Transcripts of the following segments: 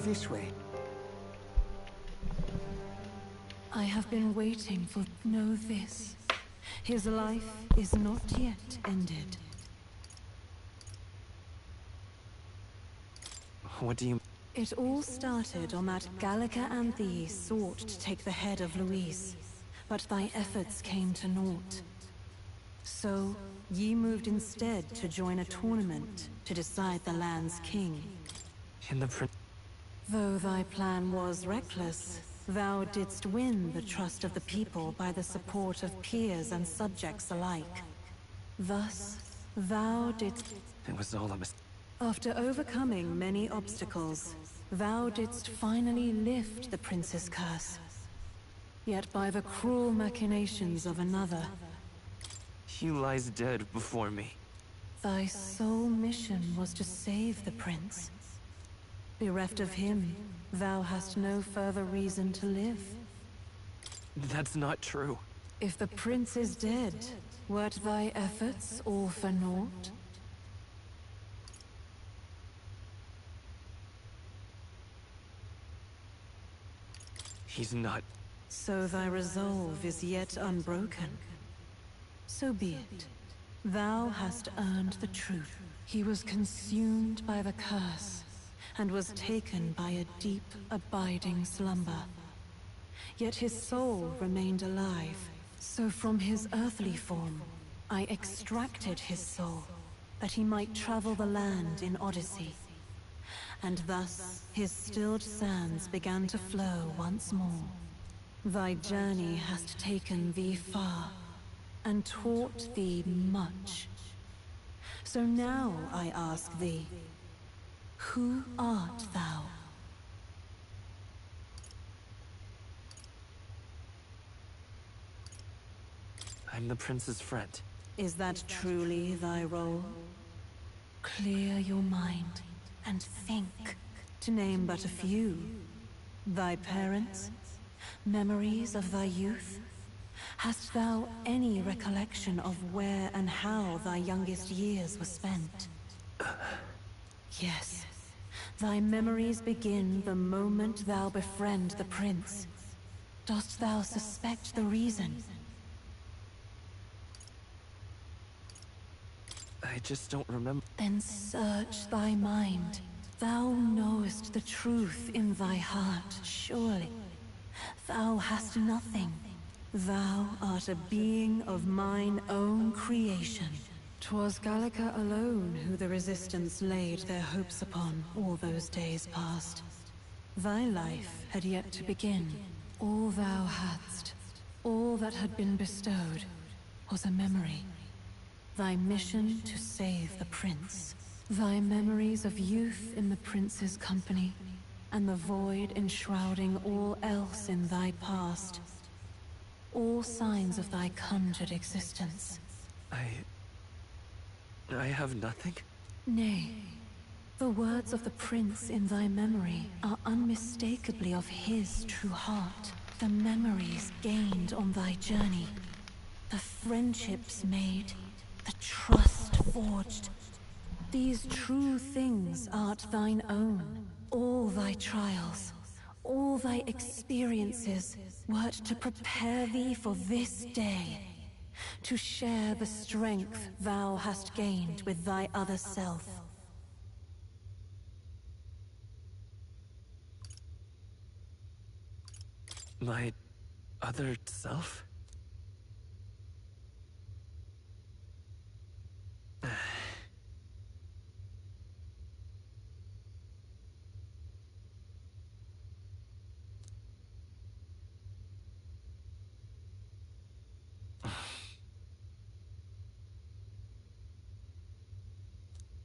This way. I have been waiting for... Know this. His life is not yet ended. What do you... It all started on that Gallica Anthe sought to take the head of Luis, but thy efforts came to naught. So, ye moved instead to join a tournament to decide the land's king. In the Though thy plan was reckless, thou didst win the trust of the people by the support of peers and subjects alike. Thus, thou didst... It was all a mistake. After overcoming many obstacles, thou didst finally lift the prince's curse. Yet by the cruel machinations of another, He lies dead before me. thy sole mission was to save the prince. Bereft of him, thou hast no further reason to live. That's not true. If the prince is dead, wert thy efforts all for naught? He's not... So thy resolve is yet unbroken. So be it. Thou hast earned the truth. He was consumed by the curse, and was taken by a deep, abiding slumber. Yet his soul remained alive, so from his earthly form, I extracted his soul, that he might travel the land in Odyssey. And thus, his stilled sands began to flow once more. Thy journey hast taken thee far, and taught thee much. So now I ask thee, who art thou? I'm the prince's friend. Is that truly thy role? Clear your mind and think, to name but a few. Thy parents? Memories of thy youth? Hast thou any recollection of where and how thy youngest years were spent? Yes. Thy memories begin the moment thou befriend the prince. Dost thou suspect the reason? I just don't remember. Then search thy mind. Thou knowest the truth in thy heart, surely. Thou hast nothing. Thou art a being of mine own creation. 'Twas Gallica alone who the Resistance laid their hopes upon all those days past. Thy life had yet to begin. All thou hadst, all that had been bestowed, was a memory. Thy mission to save the prince. Thy memories of youth in the prince's company, and the void enshrouding all else in thy past. All signs of thy conjured existence. I have nothing? Nay, the words of the prince in thy memory are unmistakably of his true heart. The memories gained on thy journey, the friendships made, the trust forged. These true things art thine own. All thy trials, all thy experiences, wert to prepare thee for this day. To share the strength thou hast gained with thy other self. My other self?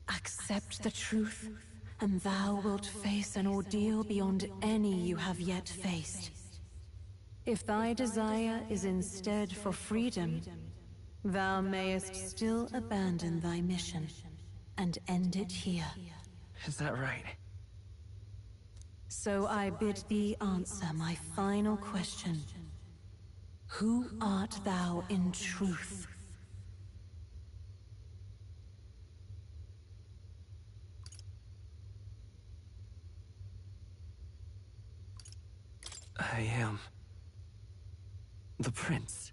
Accept the truth, and thou wilt face an ordeal beyond any you have yet faced. If thy desire is instead for freedom, thou mayest still abandon thy mission, and end it here. Is that right? So I bid thee answer my final question. Who art thou in truth? I am the prince.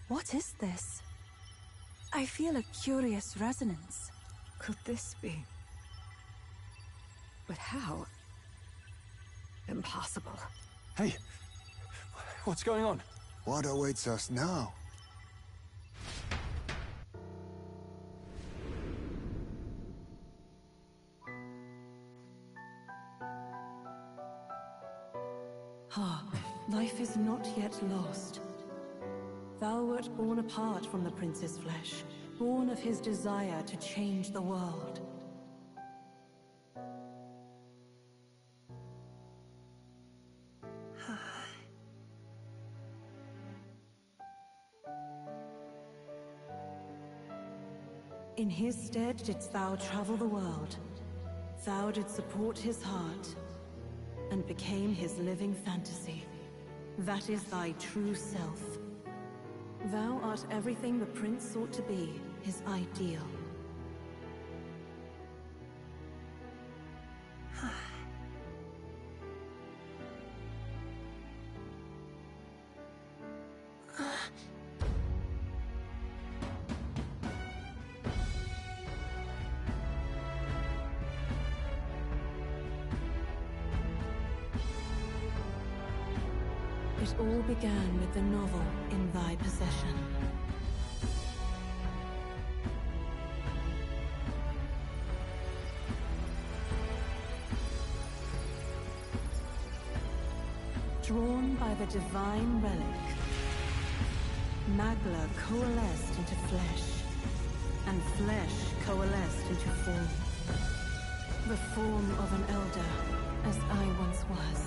What is this? I feel a curious resonance. Could this be? But how? Impossible. Hey, what's going on? What awaits us now? Hark, life is not yet lost. Thou wert born apart from the prince's flesh, born of his desire to change the world. In his stead didst thou travel the world. Thou didst support his heart, and became his living fantasy. That is thy true self. Thou art everything the prince sought to be, his ideal. It all began with the novel in thy possession. Drawn by the divine relic, Magla coalesced into flesh, and flesh coalesced into form. The form of an elder, as I once was.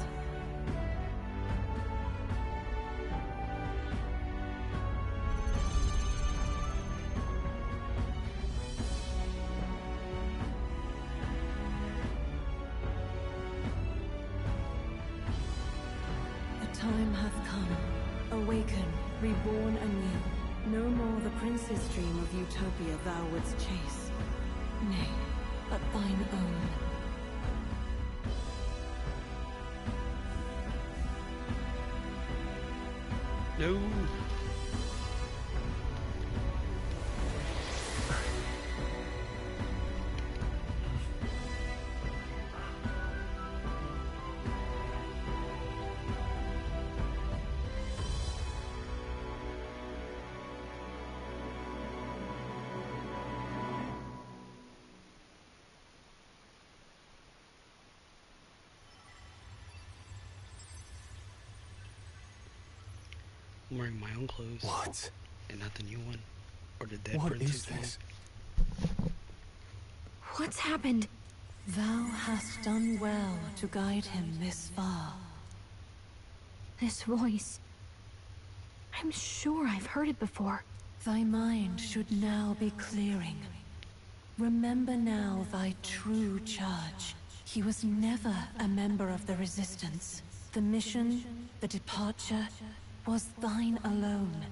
Time hath come. Awaken, reborn anew. No more the prince's dream of utopia thou wouldst chase. Nay, but thine own. No. I'm wearing my own clothes. What? And not the new one. Or the dead What princess is this? What's happened? Thou hast done well to guide him this far. This voice. I'm sure I've heard it before. Thy mind should now be clearing. Remember now thy true charge. He was never a member of the Resistance. The mission, the departure, was thine alone.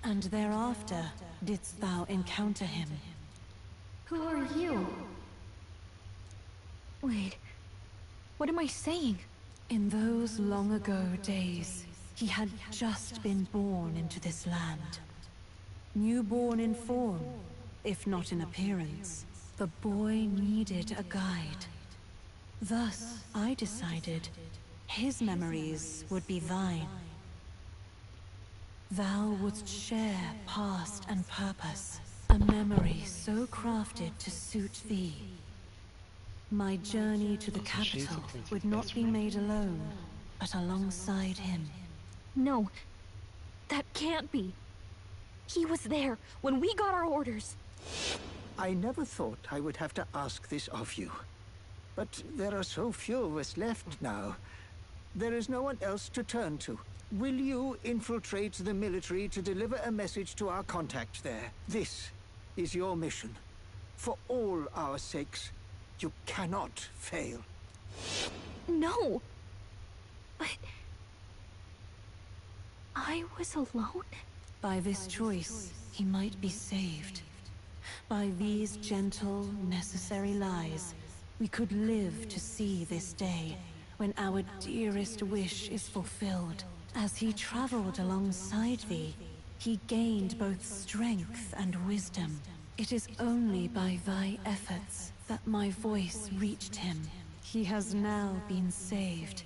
And thereafter didst thou encounter him. Who are you? Wait, what am I saying? In those long ago days, he had just been born into this land. Newborn in form, if not in appearance, the boy needed a guide. Thus, I decided his memories would be thine. Thou wouldst share past and purpose, a memory so crafted to suit thee. My journey to the capital would not be made alone, but alongside him. No, that can't be. He was there when we got our orders. I never thought I would have to ask this of you. But there are so few of us left now. There is no one else to turn to. Will you infiltrate the military to deliver a message to our contact there? This is your mission. For all our sakes, you cannot fail. No. But... I was alone? By this choice, he might be saved. By these gentle, necessary lies, we could live to see this day when our dearest wish is fulfilled. As he traveled alongside thee, he gained both strength and wisdom. It is only by thy efforts that my voice reached him. He has now been saved.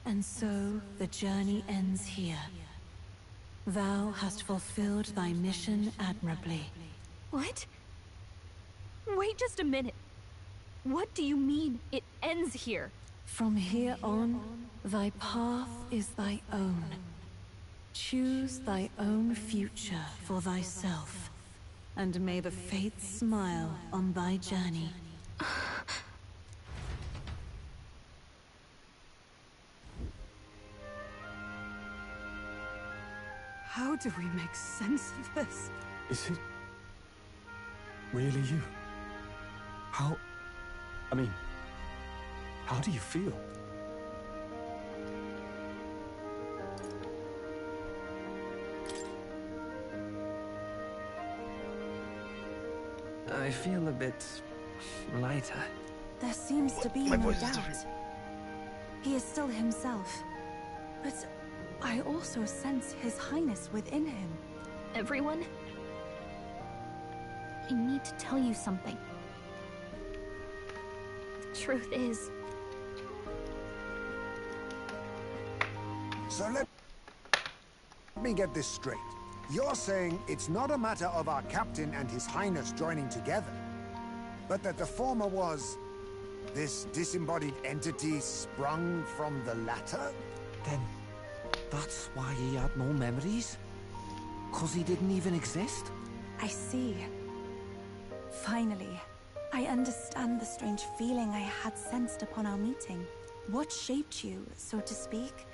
And so the journey ends here. Thou hast fulfilled thy mission admirably. What? Wait just a minute. What do you mean, it ends here? From here on, thy path is thy own. Choose thy own future for thyself, and may the fates smile on thy journey. How do we make sense of this? Is it really you? How do you feel? I feel a bit lighter. There seems to be My no voice is doubt. different. He is still himself. But I also sense His Highness within him. Everyone? I need to tell you something. The truth is, So let me get this straight. You're saying it's not a matter of our captain and His Highness joining together, but that the former was this disembodied entity sprung from the latter? Then that's why he had no memories? 'Cause he didn't even exist? I see. Finally, I understand the strange feeling I had sensed upon our meeting. What shaped you, so to speak,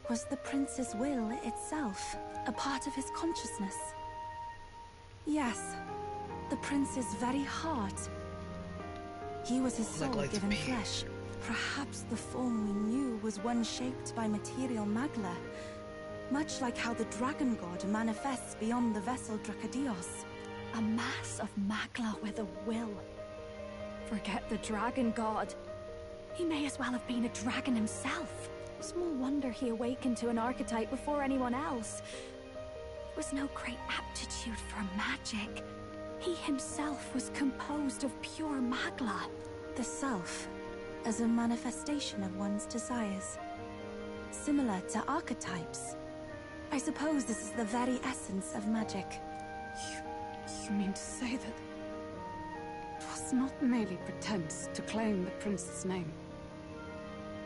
was the prince's will itself, a part of his consciousness. Yes, the prince's very heart. He was his soul like to given be. flesh. Perhaps the form we knew was one shaped by material magla, much like how the dragon god manifests beyond the vessel Dracadios. a mass of magla with a will. Forget the dragon god. He may as well have been a dragon himself. Small wonder he awakened to an archetype before anyone else. There was no great aptitude for magic. He himself was composed of pure magla. The self, as a manifestation of one's desires. Similar to archetypes. I suppose this is the very essence of magic. You mean to say that it was not merely pretense to claim the prince's name?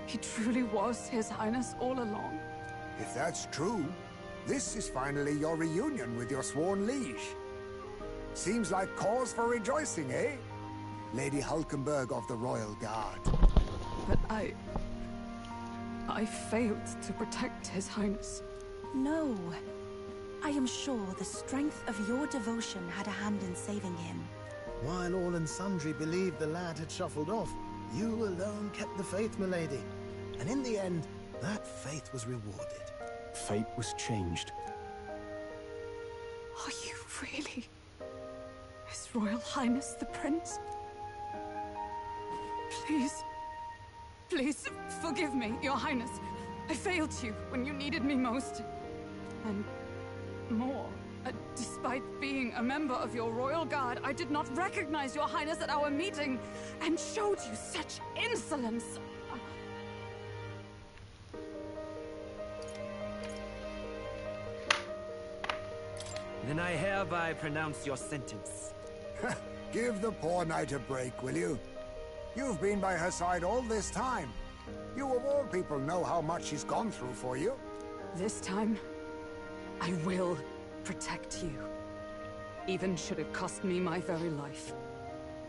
He truly was His Highness all along? If that's true, this is finally your reunion with your sworn liege. Seems like cause for rejoicing, eh? Lady Hulkenberg of the Royal Guard. But I failed to protect His Highness. No. I am sure the strength of your devotion had a hand in saving him. While all and sundry believed the lad had shuffled off, you alone kept the faith, milady. And in the end, that faith was rewarded. Fate was changed. Are you really His Royal Highness the Prince? Please, forgive me, Your Highness. I failed you when you needed me most. And more, despite being a member of your Royal Guard, I did not recognize Your Highness at our meeting and showed you such insolence. Then I hereby pronounce your sentence. Give the poor knight a break, will you? You've been by her side all this time. You of all people know how much she's gone through for you. This time, I will protect you. Even should it cost me my very life.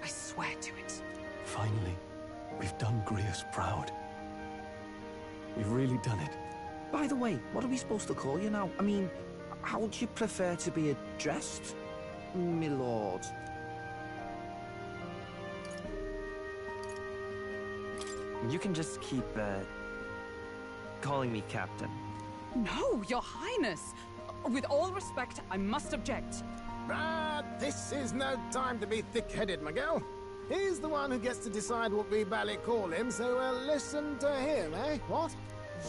I swear to it. Finally, we've done Grius proud. We've really done it. By the way, what are we supposed to call you now? I mean, how would you prefer to be addressed, my lord? You can just keep, calling me Captain. No, Your Highness! With all respect, I must object. But this is no time to be thick-headed, Miguel. He's the one who gets to decide what we bally call him, so listen to him, eh? What?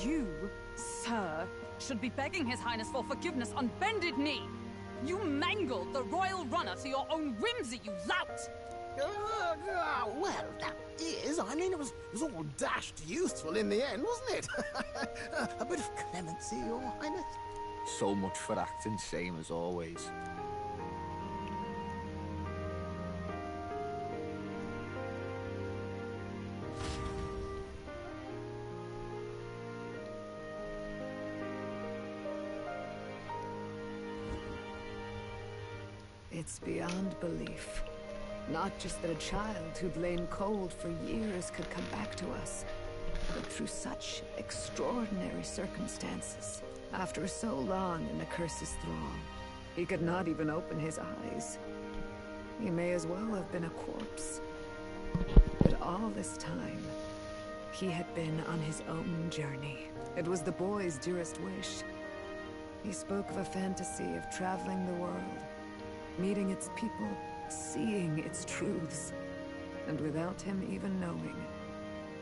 You, sir, should be begging His Highness for forgiveness on bended knee. You mangled the royal runner to your own whimsy, you lout! Well, that is, I mean, it was all dashed useful in the end, wasn't it? A bit of clemency, Your Highness. So much for acting same as always. It's beyond belief. Not just that a child who'd lain cold for years could come back to us, but through such extraordinary circumstances. After so long in the curse's thrall, he could not even open his eyes. He may as well have been a corpse. But all this time, he had been on his own journey. It was the boy's dearest wish. He spoke of a fantasy of traveling the world, meeting its people, seeing its truths. And without him even knowing,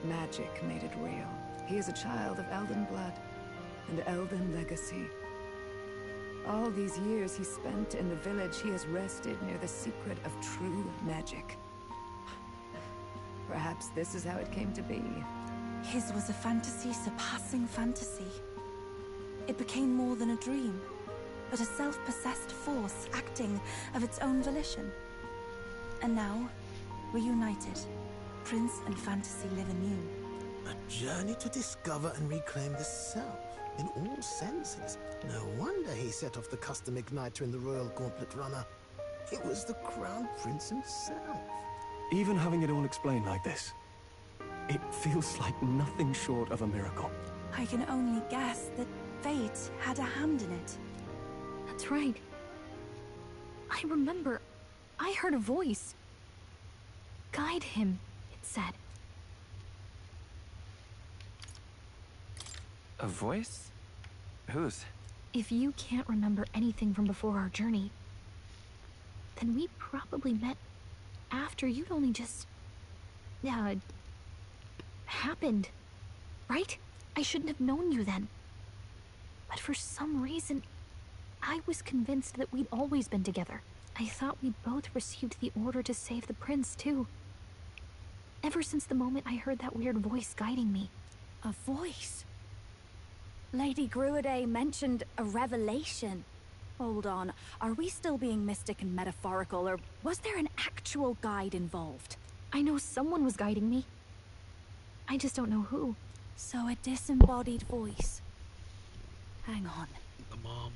magic made it real. He is a child of Eldan blood and Eldan legacy. All these years he spent in the village, he has rested near the secret of true magic. Perhaps this is how it came to be. His was a fantasy surpassing fantasy. It became more than a dream, but a self-possessed force acting of its own volition. And now, reunited, Prince and fantasy live anew. A journey to discover and reclaim the self, in all senses. No wonder he set off the custom igniter in the Royal Gauntlet Runner. It was the Crown Prince himself. Even having it all explained like this, it feels like nothing short of a miracle. I can only guess that fate had a hand in it. That's right. I remember, I heard a voice. Guide him, it said. A voice? Whose? If you can't remember anything from before our journey, then we probably met after you'd only just... happened. Right? I shouldn't have known you then. But for some reason, I was convinced that we'd always been together. I thought we'd both received the order to save the prince, too. Ever since the moment I heard that weird voice guiding me. A voice? Lady Gruaday mentioned a revelation. Hold on, are we still being mystic and metaphorical, or was there an actual guide involved? I know someone was guiding me. I just don't know who. So a disembodied voice. Hang on. The mom.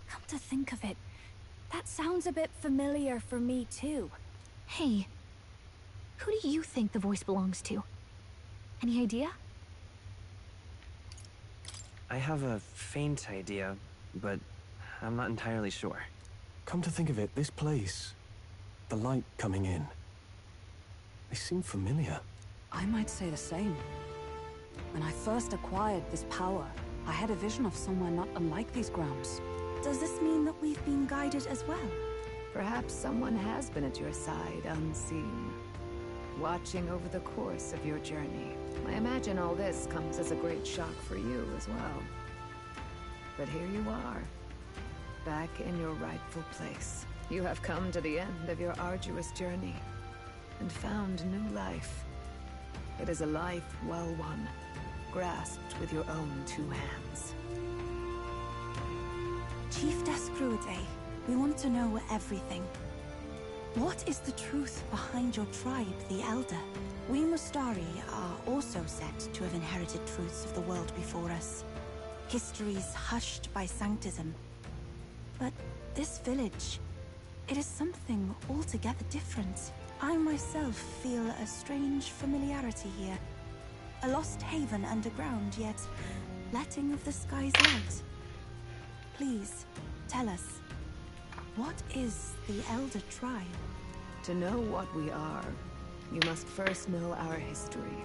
Come to think of it, that sounds a bit familiar for me too. Hey, who do you think the voice belongs to? Any idea? I have a faint idea, but I'm not entirely sure. Come to think of it, this place, the light coming in, they seem familiar. I might say the same. When I first acquired this power, I had a vision of somewhere not unlike these grounds. Does this mean that we've been guided as well? Perhaps someone has been at your side, unseen, watching over the course of your journey. I imagine all this comes as a great shock for you as well. But here you are, back in your rightful place. You have come to the end of your arduous journey, and found new life. It is a life well won, grasped with your own two hands. Chiefess Gruaday, we want to know everything. What is the truth behind your tribe, the Elder? We Mustari are also said to have inherited truths of the world before us. Histories hushed by Sanctism. But this village, it is something altogether different. I myself feel a strange familiarity here. A lost haven underground, yet letting of the sky's light. Please, tell us, what is the Elder tribe? To know what we are, you must first know our history.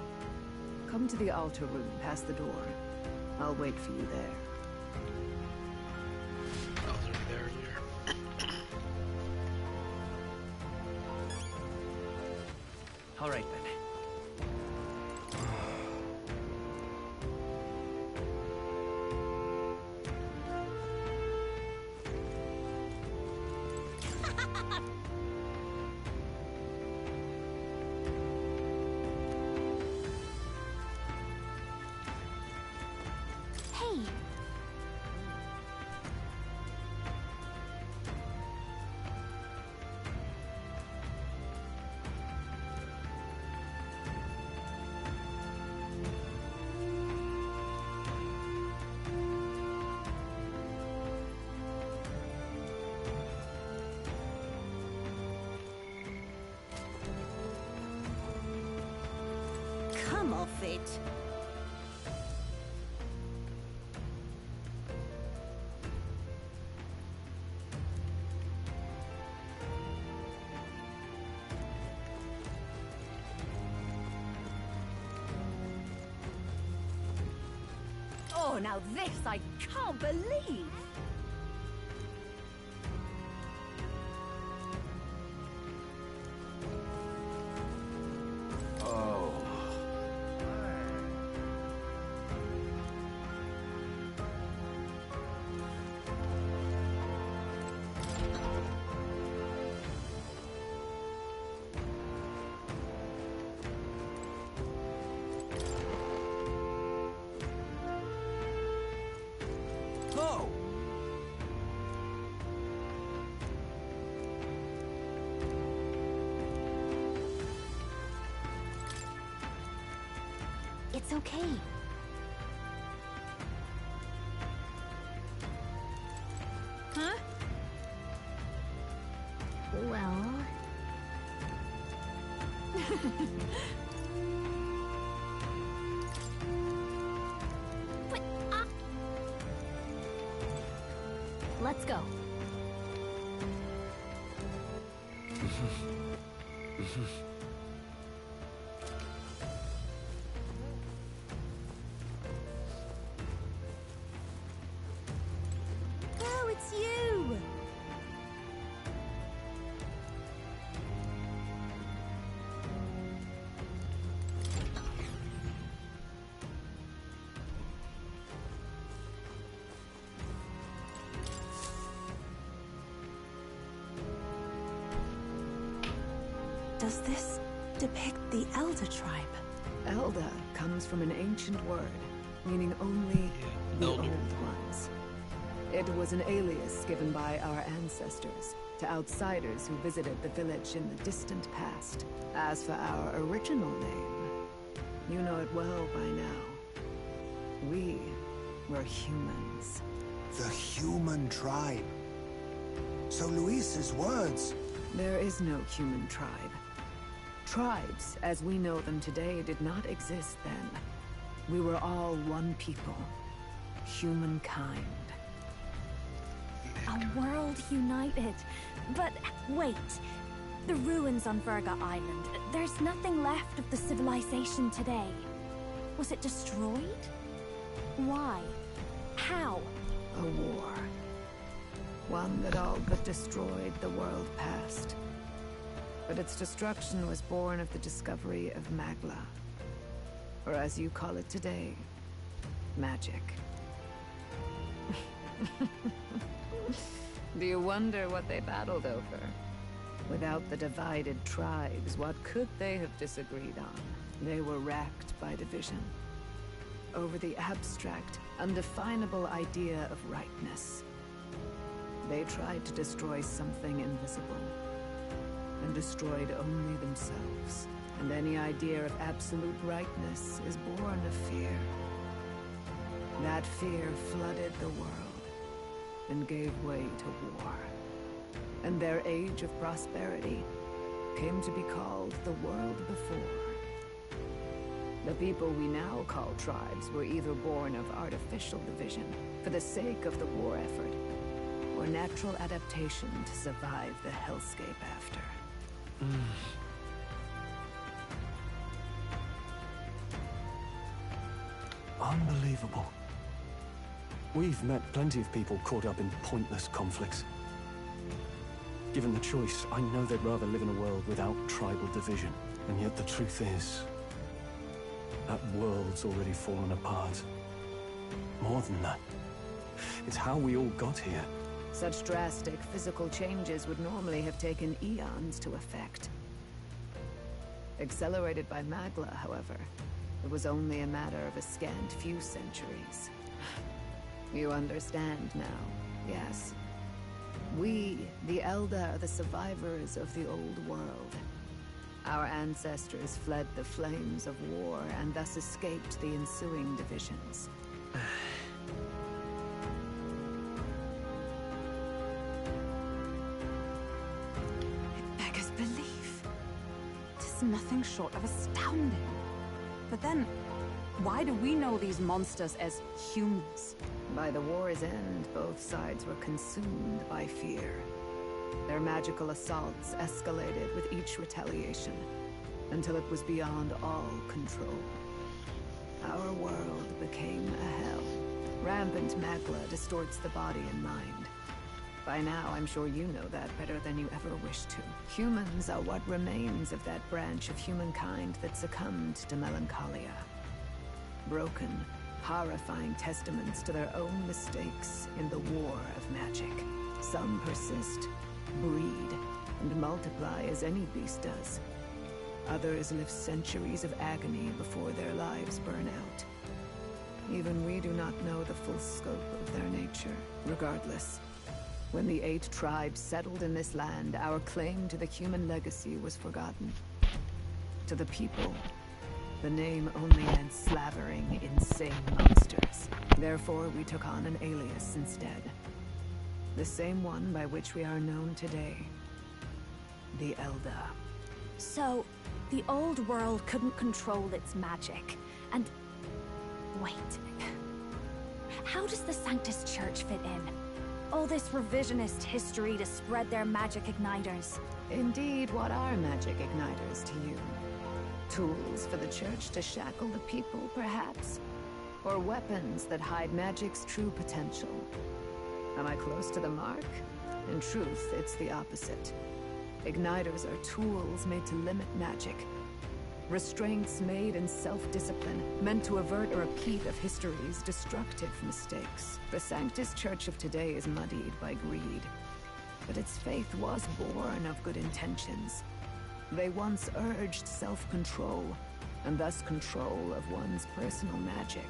Come to the altar room past the door. I'll wait for you there. I was already there earlier. All right then. Hey! Come off it. Oh, now this I can't believe! Oh. Oh! It's okay. Huh? Well... But, let's go. Oh, it's you! Does this depict the Elder tribe? Elda comes from an ancient word, meaning only the Elder. old ones. It was an alias given by our ancestors to outsiders who visited the village in the distant past. As for our original name, you know it well by now. We were humans. The human tribe. So Luis's words... There is no human tribe. Tribes, as we know them today, did not exist then. We were all one people. Humankind. A world united. But wait. The ruins on Virga Island. There's nothing left of the civilization today. Was it destroyed? Why? How? A war. One that all but destroyed the world past. But its destruction was born of the discovery of Magla. Or as you call it today, magic. Do you wonder what they battled over? Without the divided tribes, what could they have disagreed on? They were racked by division. Over the abstract, undefinable idea of rightness. They tried to destroy something invisible, and destroyed only themselves. And any idea of absolute rightness is born of fear. That fear flooded the world, and gave way to war. And their age of prosperity came to be called the world before. The people we now call tribes were either born of artificial division for the sake of the war effort, or natural adaptation to survive the hellscape after. Unbelievable. We've met plenty of people caught up in pointless conflicts. Given the choice, I know they'd rather live in a world without tribal division. And yet the truth is, that world's already fallen apart. More than that, it's how we all got here. Such drastic physical changes would normally have taken eons to effect. Accelerated by Magla, however, it was only a matter of a scant few centuries. You understand now, yes? We, the Elda, are the survivors of the old world. Our ancestors fled the flames of war and thus escaped the ensuing divisions. It beggars belief. It is nothing short of astounding. But then, why do we know these monsters as humans? By the war's end, both sides were consumed by fear. Their magical assaults escalated with each retaliation, until it was beyond all control. Our world became a hell. Rampant Magla distorts the body and mind. By now, I'm sure you know that better than you ever wished to. Humans are what remains of that branch of humankind that succumbed to melancholia. Broken, horrifying testaments to their own mistakes in the war of magic. Some persist, breed, and multiply as any beast does. Others live centuries of agony before their lives burn out. Even we do not know the full scope of their nature. Regardless, when the 8 tribes settled in this land, our claim to the human legacy was forgotten. To the people, the name only meant slavering, insane monsters. Therefore, we took on an alias instead. The same one by which we are known today. The Elda. So, the old world couldn't control its magic, and... Wait. How does the Sanctus Church fit in? All this revisionist history to spread their magic igniters. Indeed, what are magic igniters to you? Tools for the Church to shackle the people, perhaps? Or weapons that hide magic's true potential? Am I close to the mark? In truth, it's the opposite. Igniters are tools made to limit magic. Restraints made in self-discipline, meant to avert a repeat of history's destructive mistakes. The Sanctus Church of today is muddied by greed. But its faith was born of good intentions. They once urged self-control, and thus control of one's personal magic.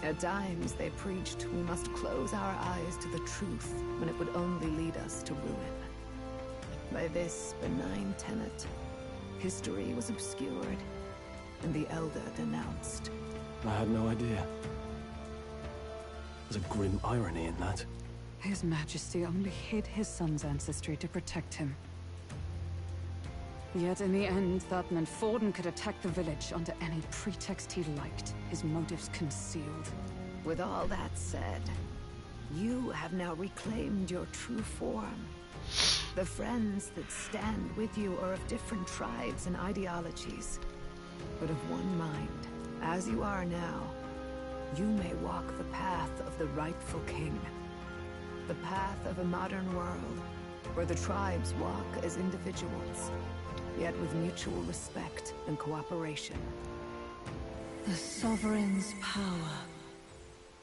At times, they preached we must close our eyes to the truth when it would only lead us to ruin. By this benign tenet, history was obscured, and the Elder denounced. I had no idea. There's a grim irony in that. His Majesty only hid his son's ancestry to protect him. Yet in the end, that meant Forden could attack the village under any pretext he liked, his motives concealed. With all that said, you have now reclaimed your true form. The friends that stand with you are of different tribes and ideologies, but of one mind. As you are now, you may walk the path of the rightful king. The path of a modern world, where the tribes walk as individuals, yet with mutual respect and cooperation. The sovereign's power,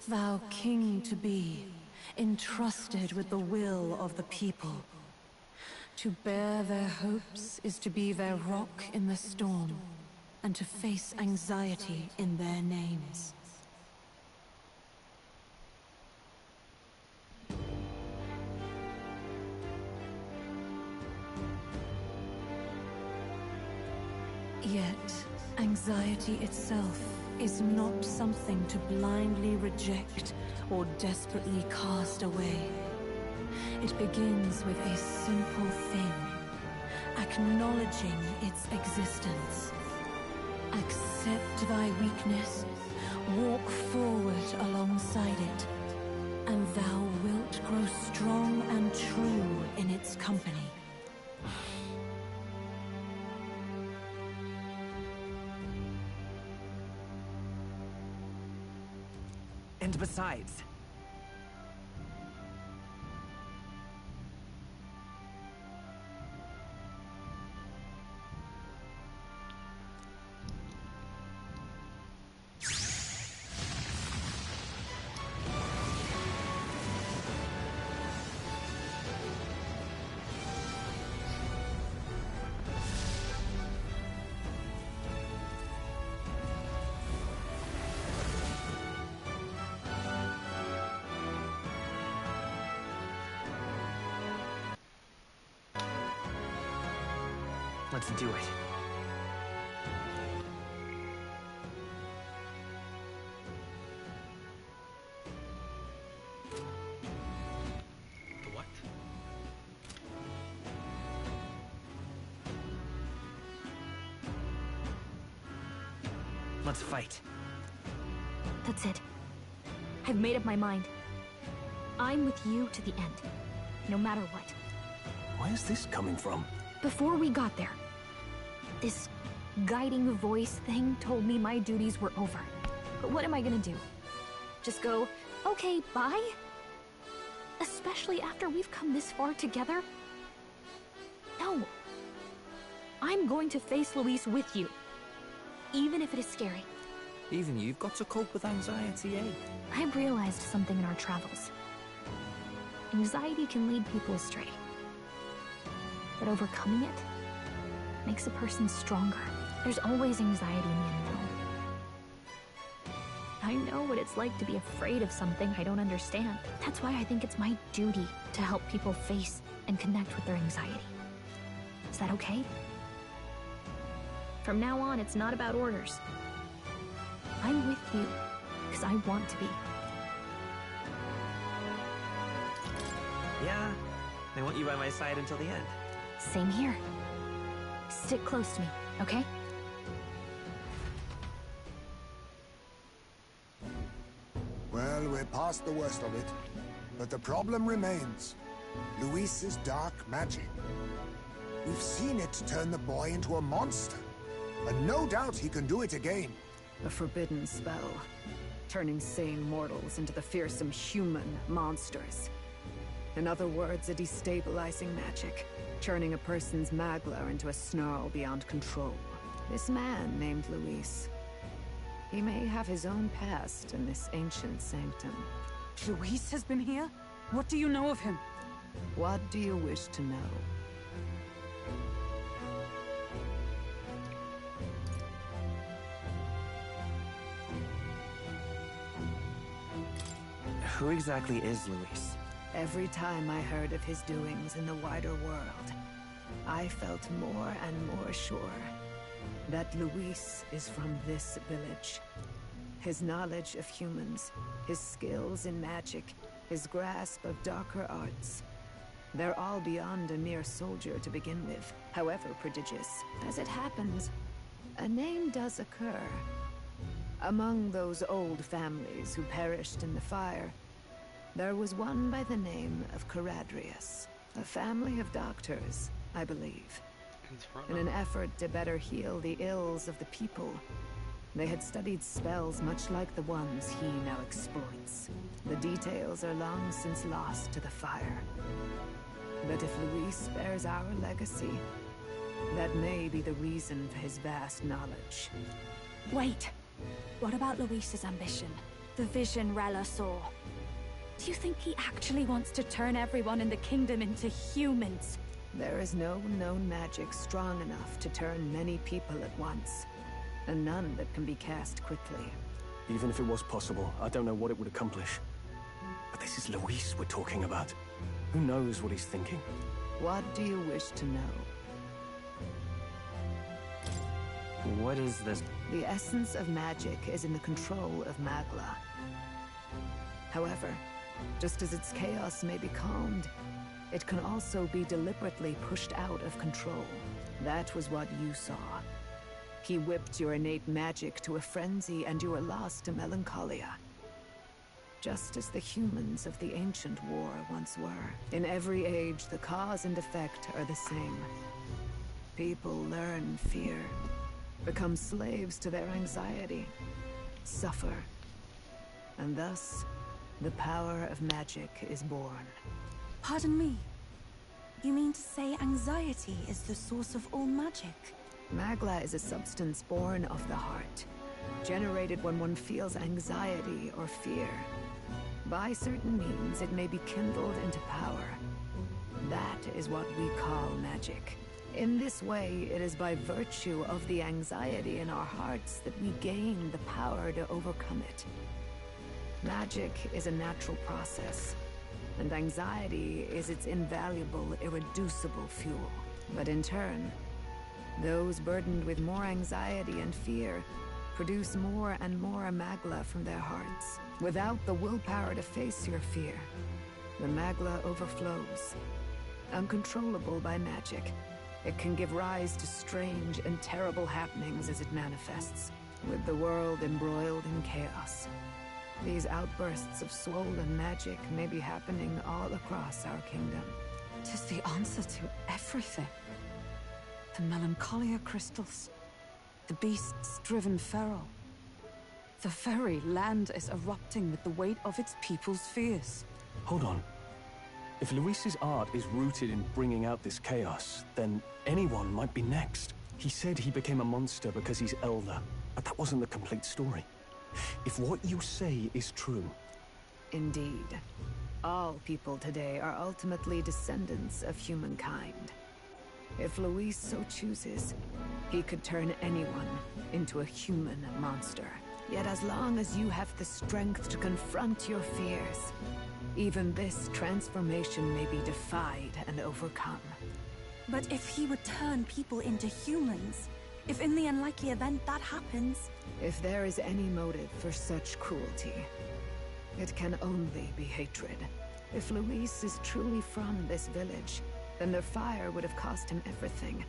thou king to be, entrusted with the will of the people. To bear their hopes is to be their rock in the storm, and to face anxiety in their names. Yet, anxiety itself is not something to blindly reject or desperately cast away. It begins with a simple thing, acknowledging its existence. Accept thy weakness, walk forward alongside it, and thou wilt grow strong and true in its company. And besides, Let's do it. The what? Let's fight. That's it. I've made up my mind. I'm with you to the end, no matter what. Where's this coming from? Before we got there, this guiding voice thing told me my duties were over. But what am I gonna do? Just go, okay, bye? Especially after we've come this far together? No. I'm going to face Luis with you, even if it is scary. Even you've got to cope with anxiety, eh? I've realized something in our travels. Anxiety can lead people astray. But overcoming it makes a person stronger. There's always anxiety in the unknown. I know what it's like to be afraid of something I don't understand. That's why I think it's my duty to help people face and connect with their anxiety. Is that okay? From now on, it's not about orders. I'm with you because I want to be. Yeah, I want you by my side until the end. Same here. Stick close to me, okay? Well, we're past the worst of it. But the problem remains. Luis's dark magic. We've seen it turn the boy into a monster. And no doubt he can do it again. A forbidden spell, turning sane mortals into the fearsome human monsters. In other words, a destabilizing magic, turning a person's magla into a snarl beyond control. This man named Luis, he may have his own past in this ancient sanctum. Luis has been here? What do you know of him? What do you wish to know? Who exactly is Luis? Every time I heard of his doings in the wider world, I felt more and more sure that Luis is from this village. His knowledge of humans, his skills in magic, his grasp of darker arts, they're all beyond a mere soldier to begin with, however prodigious. As it happens, a name does occur. Among those old families who perished in the fire, there was one by the name of Caradrius, a family of doctors, I believe. In an effort to better heal the ills of the people, they had studied spells much like the ones he now exploits. The details are long since lost to the fire. But if Luis bears our legacy, that may be the reason for his vast knowledge. Wait. What about Luis's ambition? The vision Rella saw? Do you think he actually wants to turn everyone in the kingdom into humans? There is no known magic strong enough to turn many people at once, and none that can be cast quickly. Even if it was possible, I don't know what it would accomplish. But this is Luis we're talking about. Who knows what he's thinking? What do you wish to know? What is this? The essence of magic is in the control of Magla. However, just as its chaos may be calmed, it can also be deliberately pushed out of control. That was what you saw. He whipped your innate magic to a frenzy and you were lost to melancholia. Just as the humans of the ancient war once were. In every age, the cause and effect are the same. People learn fear, become slaves to their anxiety, suffer, and thus, the power of magic is born. Pardon me. You mean to say anxiety is the source of all magic? Magla is a substance born of the heart, generated when one feels anxiety or fear. By certain means, it may be kindled into power. That is what we call magic. In this way, it is by virtue of the anxiety in our hearts that we gain the power to overcome it. Magic is a natural process, and anxiety is its invaluable, irreducible fuel. But in turn, Those burdened with more anxiety and fear produce more and more magla from their hearts. Without the willpower to face your fear, the magla overflows. Uncontrollable by magic, it can give rise to strange and terrible happenings as it manifests, with the world embroiled in chaos. These outbursts of swollen magic may be happening all across our kingdom. 'Tis the answer to everything. The melancholia crystals, the beasts driven feral. The very land is erupting with the weight of its people's fears. Hold on. If Luis's art is rooted in bringing out this chaos, then anyone might be next. He said he became a monster because he's elder, but that wasn't the complete story. If what you say is true... Indeed. All people today are ultimately descendants of humankind. If Luis so chooses, he could turn anyone into a human monster. Yet as long as you have the strength to confront your fears, even this transformation may be defied and overcome. But if he would turn people into humans, if in the unlikely event that happens... If there is any motive for such cruelty, it can only be hatred. If Luis is truly from this village, then their fire would have cost him everything.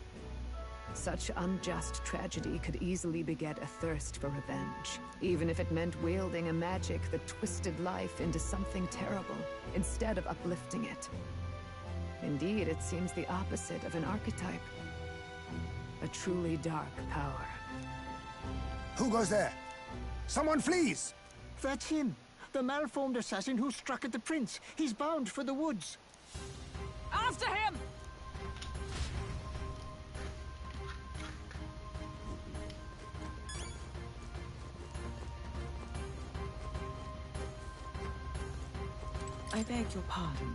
Such unjust tragedy could easily beget a thirst for revenge, even if it meant wielding a magic that twisted life into something terrible, instead of uplifting it. Indeed, it seems the opposite of an archetype. A truly dark power. Who goes there? Someone flees! That's him. The malformed assassin who struck at the prince. He's bound for the woods. After him! I beg your pardon.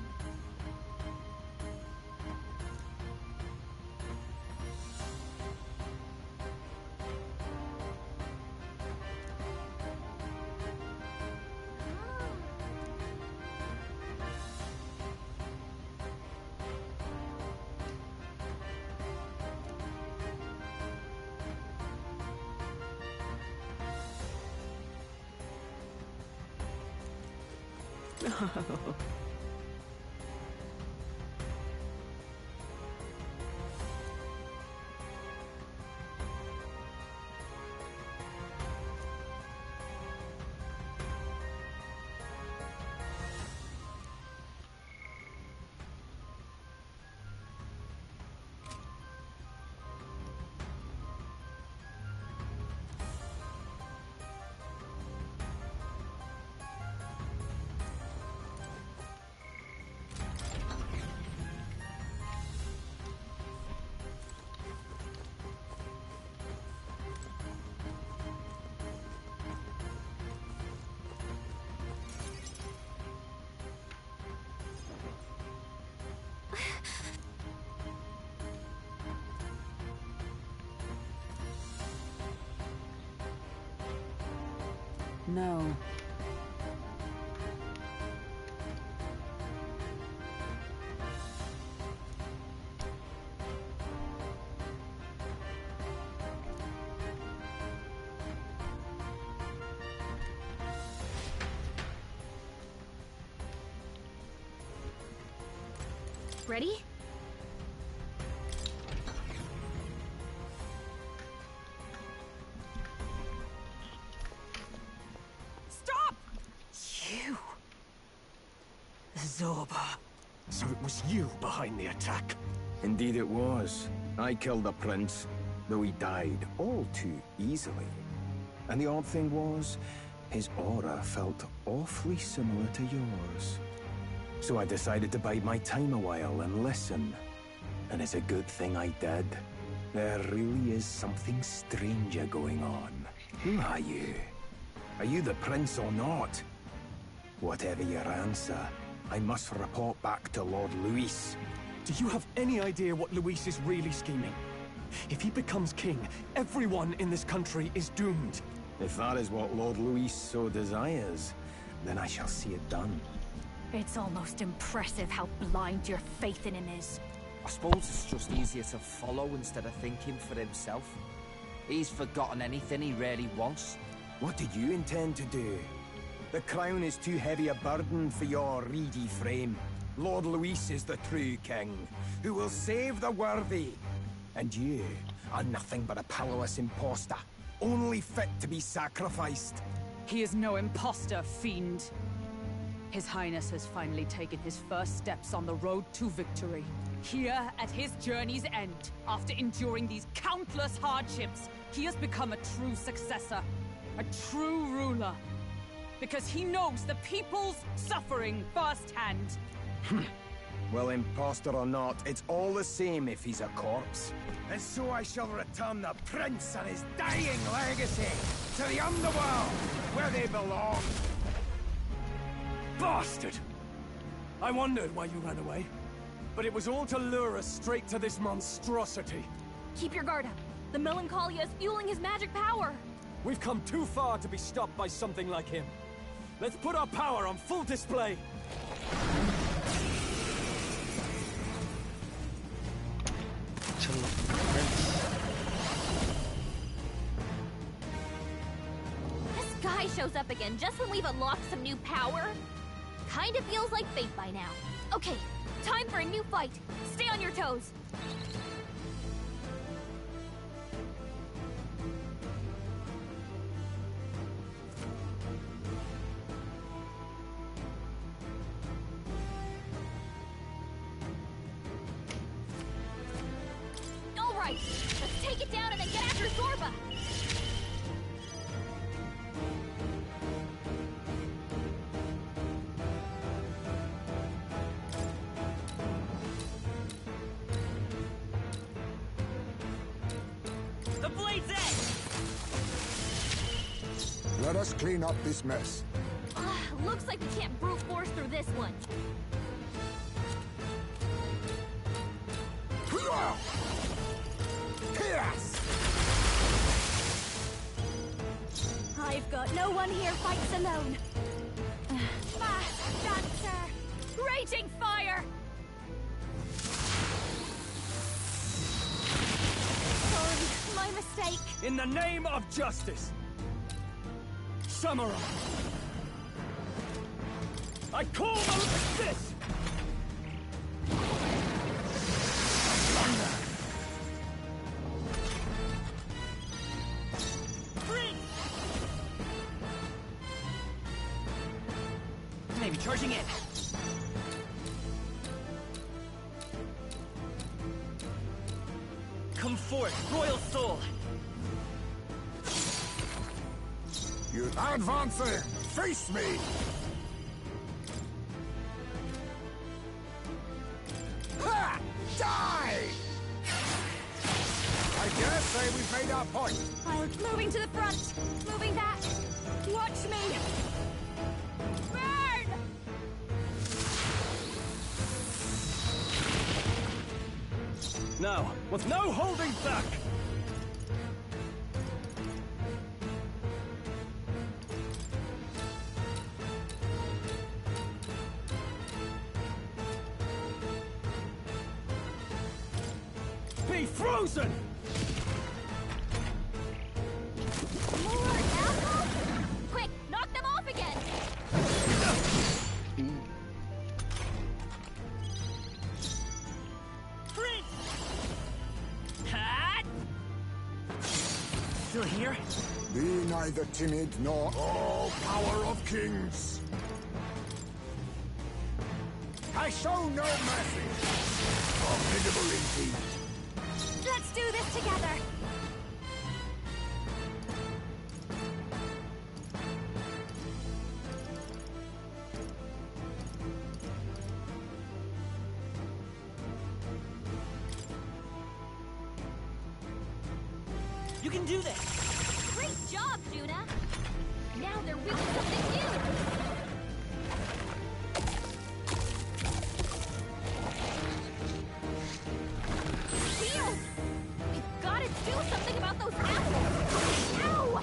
No. Ready? Stop! You... Zorba. So it was you behind the attack? Indeed it was. I killed the prince, though he died all too easily. And the odd thing was, his aura felt awfully similar to yours. So I decided to bide my time a while and listen. And it's a good thing I did. There really is something stranger going on. Who are you? Are you the prince or not? Whatever your answer, I must report back to Lord Luis. Do you have any idea what Luis is really scheming? If he becomes king, everyone in this country is doomed. If that is what Lord Luis so desires, then I shall see it done. It's almost impressive how blind your faith in him is. I suppose it's just easier to follow instead of thinking for himself. He's forgotten anything he really wants. What do you intend to do? The crown is too heavy a burden for your reedy frame. Lord Luis is the true king, who will save the worthy. And you are nothing but a powerless imposter, only fit to be sacrificed. He is no imposter, fiend. His Highness has finally taken his first steps on the road to victory. Here, at his journey's end, after enduring these countless hardships, he has become a true successor, a true ruler. Because he knows the people's suffering firsthand. Well, imposter or not, it's all the same if he's a corpse. And so I shall return the prince and his dying legacy to the underworld, where they belong. Bastard! I wondered why you ran away, but it was all to lure us straight to this monstrosity. Keep your guard up. The Melancholia is fueling his magic power. We've come too far to be stopped by something like him. Let's put our power on full display. This guy shows up again just when we've unlocked some new power. Kinda feels like fate by now. Okay, time for a new fight. Stay on your toes. All right, let's take it down and then get after Zorba. The blade's edge! Let us clean up this mess. Looks like we can't brute force through this one. I've got no one here fights alone. Fast dancer! Raging fire! Sorry, my mistake. In the name of justice! Samurai! I call them this! Maybe charging in. Come forth, royal soul. You advancing! Face me! Ha! Die! I dare say we've made our point. Moving to the front. Moving back. Watch me. Burn! Now, with no holding back! Be frozen! More apples? Quick, knock them off again! Still here? Be neither timid nor... Oh, power of kings! I show no mercy! Formidable indeed. Let's do this together! You can do this! Great job, Juna! Now they're really something new! Shield! We've gotta do something about those apples! Ow!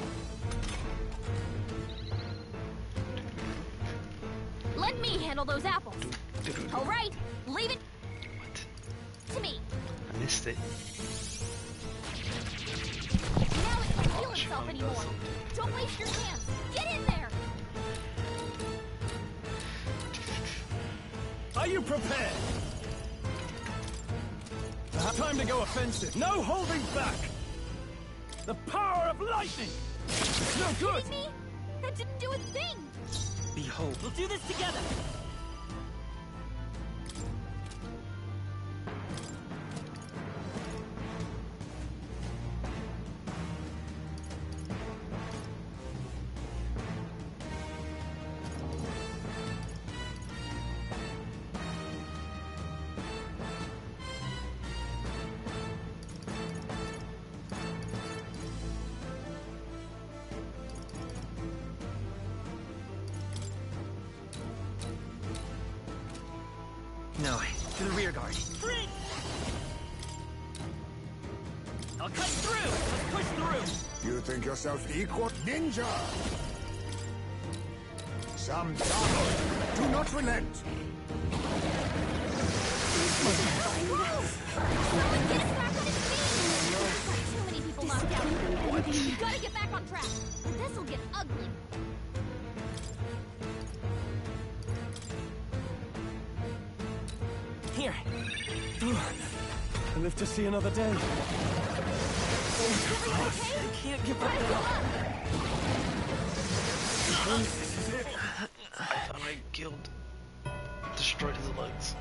Let me handle those apples. All right, leave it to me. That's it. Now it can't heal itself anymore. Don't waste your chance. Get in there. Are you prepared? Time to go offensive. No holding back. The power of lightning. It's no good. Kidding me? That didn't do a thing. Behold, We'll do this together. no, to the rear guard. Freeze! I'll cut through. Let's push through. You think yourself equal? Ninja! Some doubt. Do not relent. Someone get us back on his feet. Too many people knocked out. You gotta get back on track. This'll get ugly. Here. I live to see another day. I can't give up now. This is it. I thought I killed, destroyed his legs.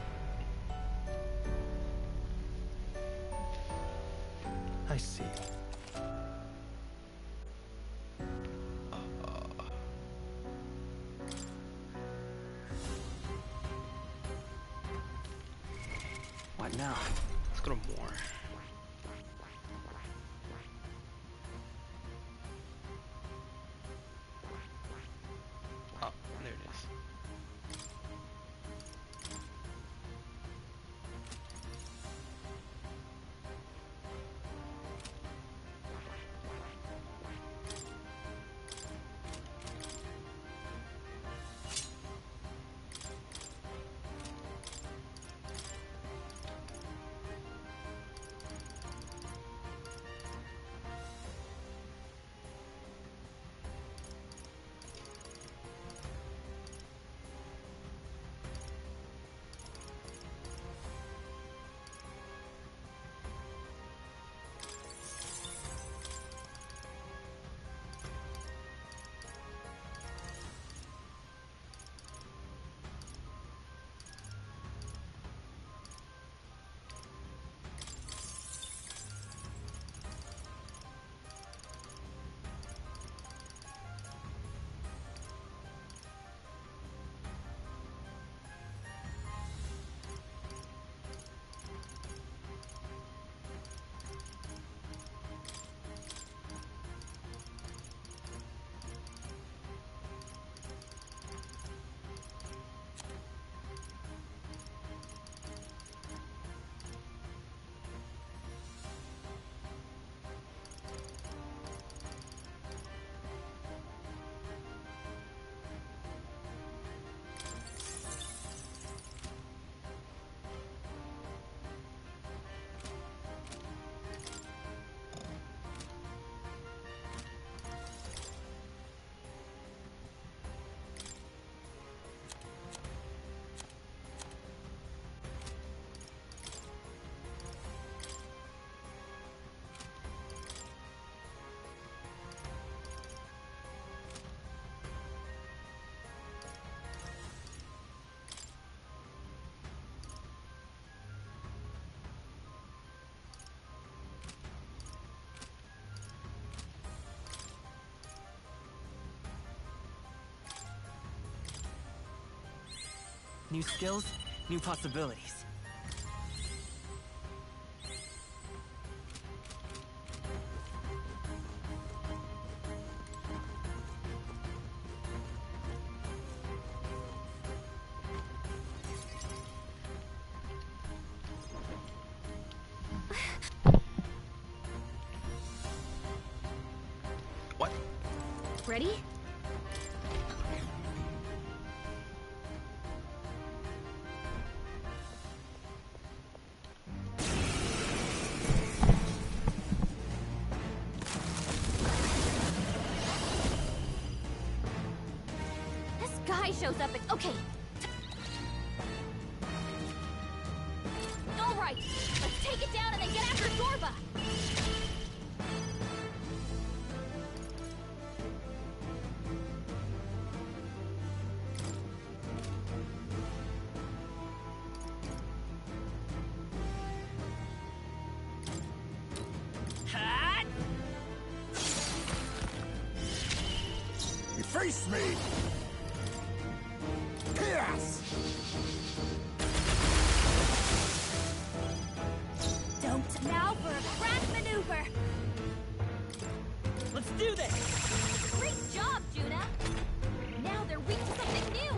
I see. What now? Let's go to more. Oh, there it is. New skills, new possibilities. What? Ready? guy shows up and... Okay. Alright, let's take it down and then get after Zorba! You face me! Pierce! Don't. Now for a crack maneuver! Let's do this! Great job, Juna! Now they're weak to something new!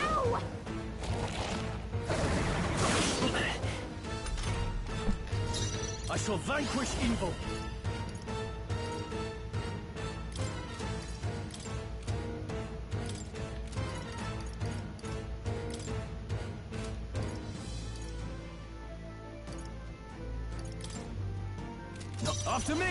Ow! I shall vanquish evil. No, after me!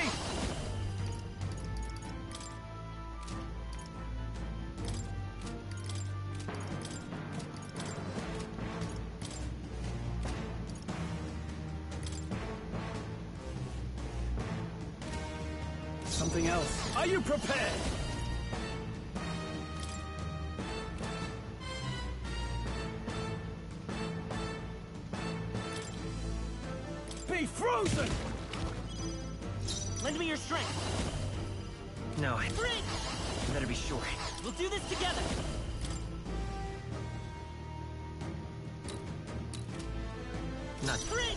Something else. Are you prepared? Be frozen! Lend me your strength. No, Bring! you better be sure. We'll do this together. Not... Bring!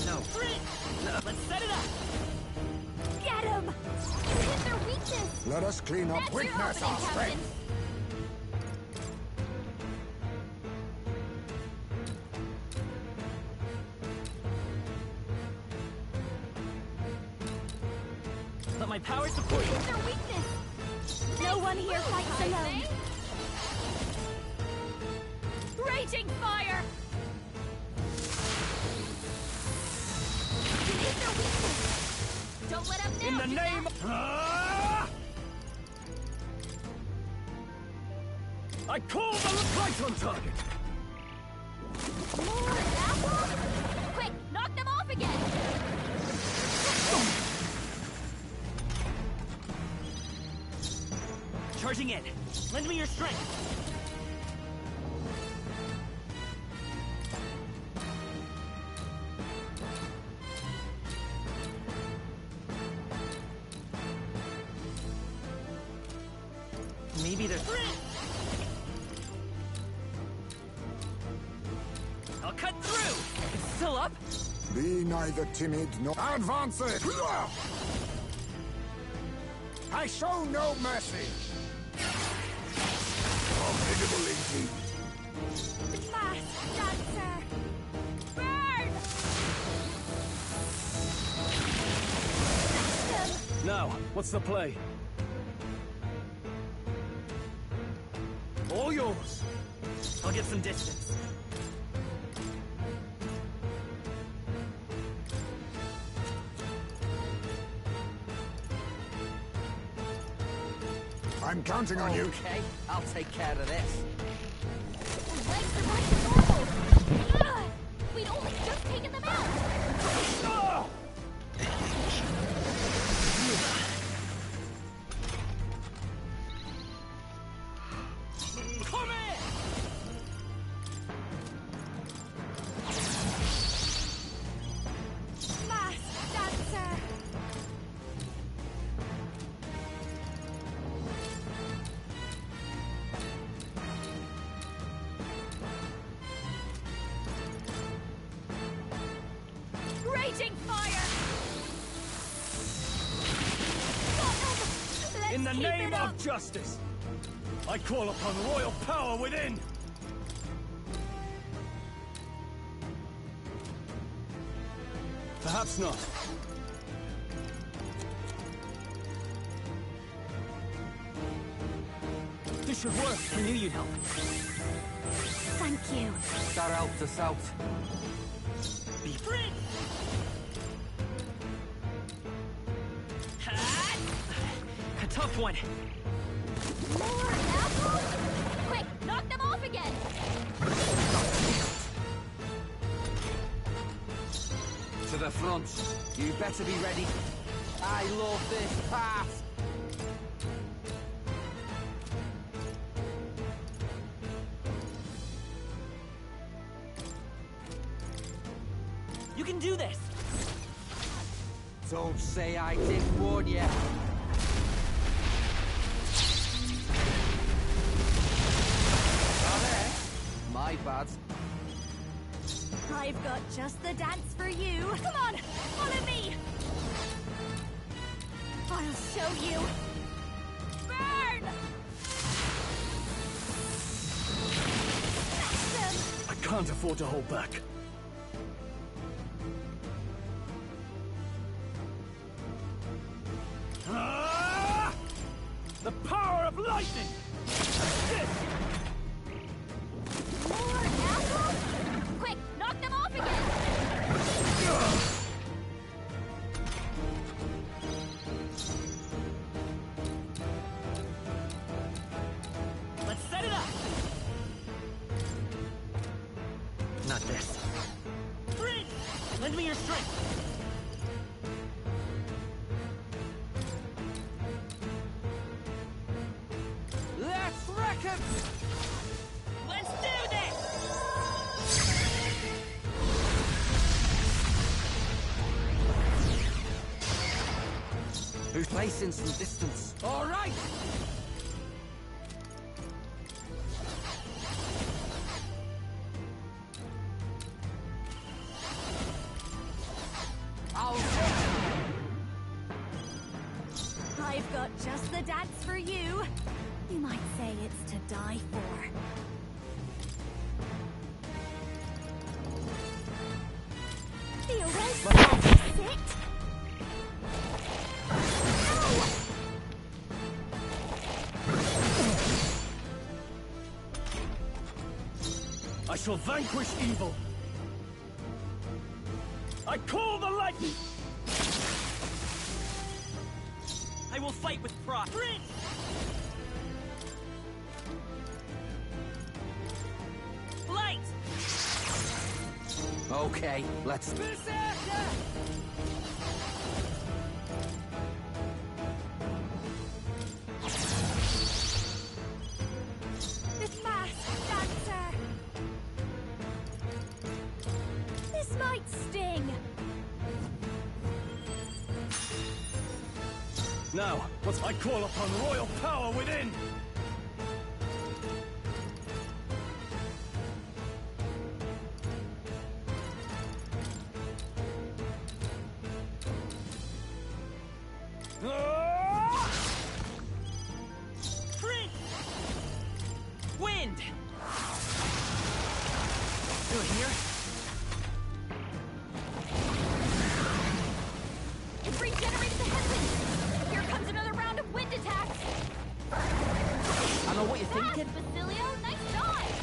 No. Bring! No. Let's set it up. Get him! You hit their weakness! Let us clean up That's your weakness, opening, our Captain. strength! Let my power support you. Hit their weakness! No one here fights alone! Raging fire! You hit their weakness! Don't let up now! In the Juna. name... I call the fight on target! More apples? Quick, knock them off again! Charging in. Lend me your strength. Maybe there's... I'll cut through. It's still up. Be neither timid nor... Advance it! I show no mercy! Formidable indeed. Masked dancer! Burn! Sanctum! Now, what's the play? All yours. I'll get some distance. I'm counting on you. Okay, I'll take care of this. His legs are back to normal! Ugh! We'd only just taken them out! Come in! Masked dancer! Raging fire! Got him! Let's In the keep name it up. of justice, I call upon royal power within! Perhaps not. This should work. I knew you'd help. Thank you. That helped us out. Be free! tough one. More apples? Quick, knock them off again! To the front. You better be ready. I love this part. You can do this! Don't say I didn't warn you. My bad. I've got just the dance for you. Come on, follow me. I'll show you. Burn! I can't afford to hold back. The power of lightning! This! More apples? Quick, knock them off again! Let's set it up! Not this. Prince! Lend me your strength! Let's wreck him! Let's do this! Who's placing some distance? All right! I've got just the dance for you. You might say it's to die for. Feel right, sit. I shall vanquish evil. I call the lightning. I will fight with pride. Prince! Light! Okay, let's... This masked dancer. This might sting. Now, what I call upon royal power within! Prince! Wind! Do it here? It's regenerated the headwind! Here comes another round of wind attacks! I know what you're thinking. Basilio, nice dive!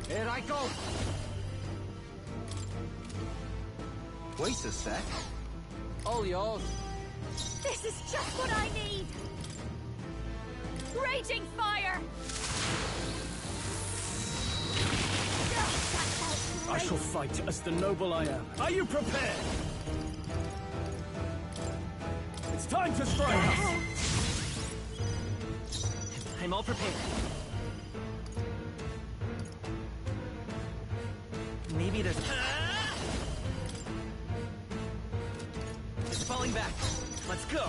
Here I go! Wait a sec. All yours. This is just what I need. Raging fire. I shall fight as the noble I am. Are you prepared? It's time to strike! I'm all prepared. Maybe there's... It's falling back. Let's go.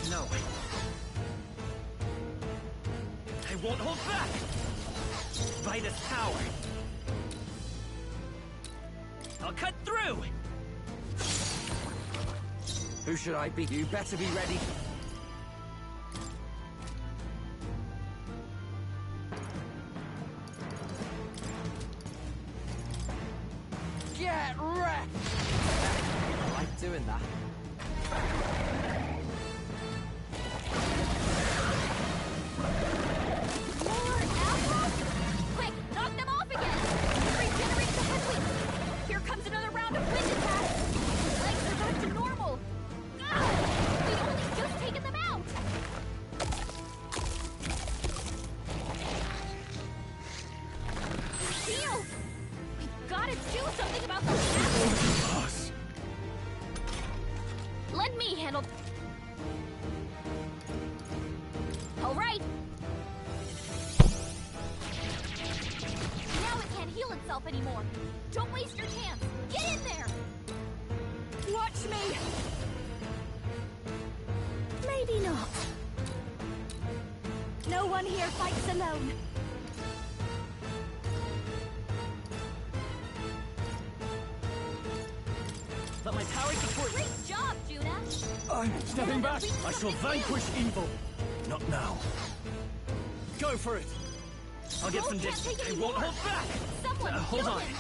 No. I won't hold back! By this power. I'll cut through! Who should I be? You better be ready. Get wrecked! I like doing that. gotta do something about those assholes! Us. Let me handle... All right! Now it can't heal itself anymore. Don't waste your chance. Get in there! Watch me! Maybe not. No one here fights alone. Let my power support. Great job, Juna! I'm stepping back. I shall vanquish evil. Not now. Go for it. I'll get some distance. I won't hold back. Someone Hold kill on. him.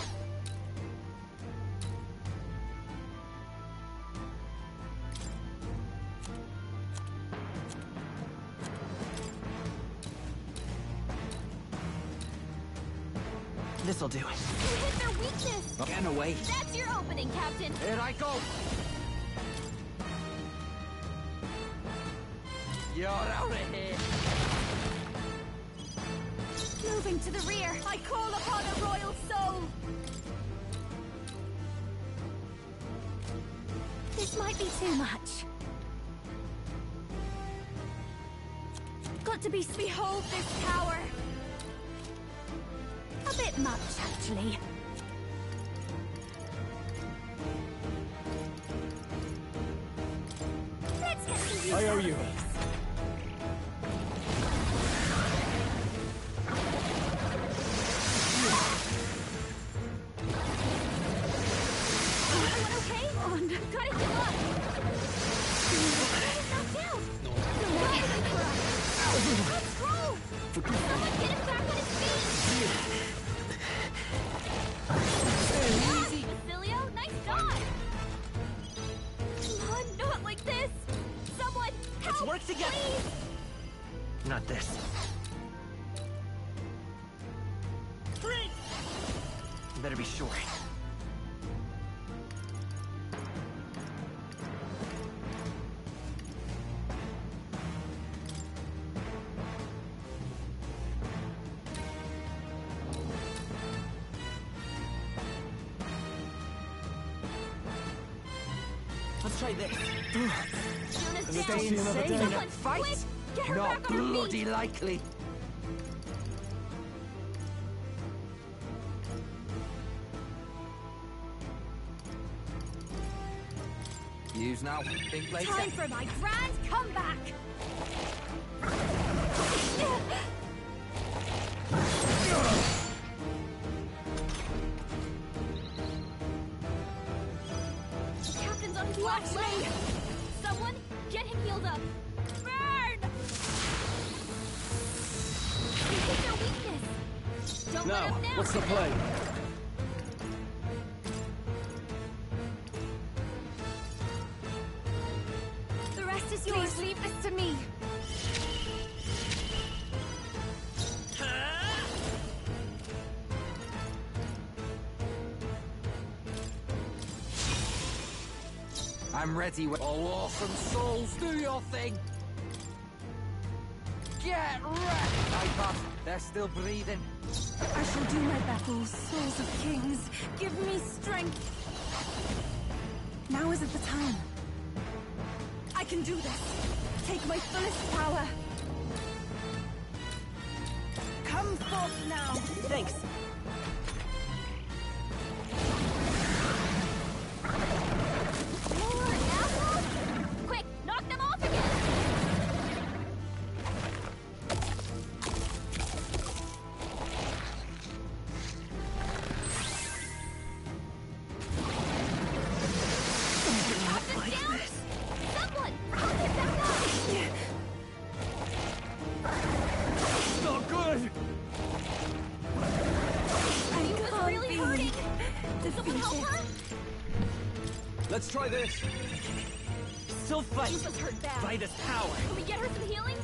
This'll do. You hit their weakness. Getting away. That's your opening, Captain. Here I go. You're out of here. Moving to the rear. I call upon a royal soul. This might be too much. Got to be... Behold this power. A bit much, actually. Let's get some use I owe out of you. this. Everyone okay? Gotta heal up. Knocked out. Let's go. Someone get him back on his feet. Easy, Basilio. Nice dodge. Come on, not like this. Someone help, Let's work together. please. Not this. Better be sure. Let's try this. Juna's Let's down. see another day. Someone, Fight? quick, get her Not back on her feet. bloody likely. Use now. Think later. Time for my grand comeback. The captain's on his Watch left me. leg. Someone, get him healed up. Burn! He hit their weakness. Don't let Now, him down. what's the play? The rest is yours. Please leave this to me. I'm ready. All awesome souls, do your thing. Get wrecked, iPad. They're still breathing. I shall do my battle, souls of kings. Give me strength. Now isn't the time. I can do this. Take my fullest power. Come forth now. Thanks. More assholes? Quick, knock them off again. Captain's down. Someone, help him back up. Not good! He was really hurting. Someone help her? Let's try this. Still fight. She was hurt bad. By this power. Can we get her some healing?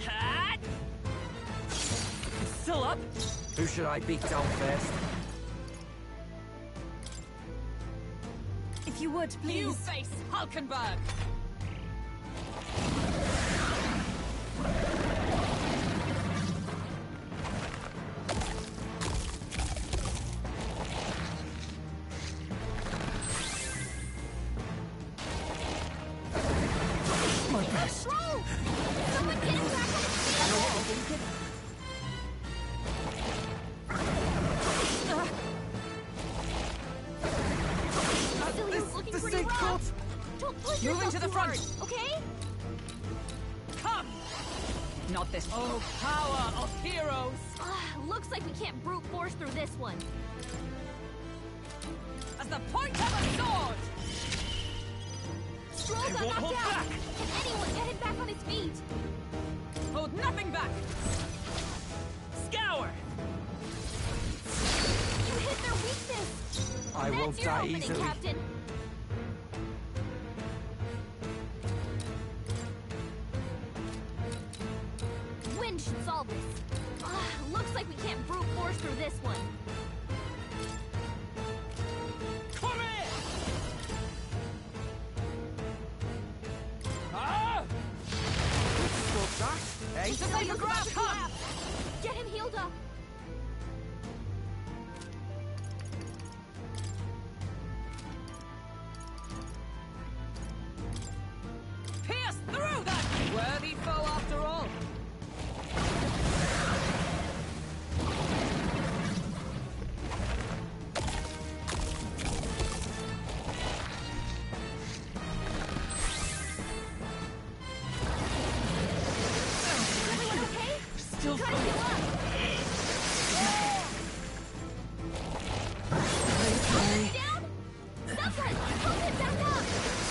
Ha! It's still up. Who should I beat down first? If you would, please. You face Hulkenberg! My best. Someone get him back on his feet! Cillian's looking pretty rough. Don't push Moving yourself to the too front. hard, okay? Come! Not this. Oh, power of heroes! Looks like we can't brute force through this one. As the point of a sword! Stroll I got won't hold knocked out! back. Can anyone get him back on his feet? Hold nothing back! Scour! You hit their weakness! I That's won't your die opening, easily. Captain! Wind should solve this. Looks like we can't brute force through this one. Come here! Ah! Stop that, eh? It's a paper grab! Come! Get him healed up! Pierce through that worthy foe after all! Everyone okay? Still Try to heal up! Down! Someone, help him back up!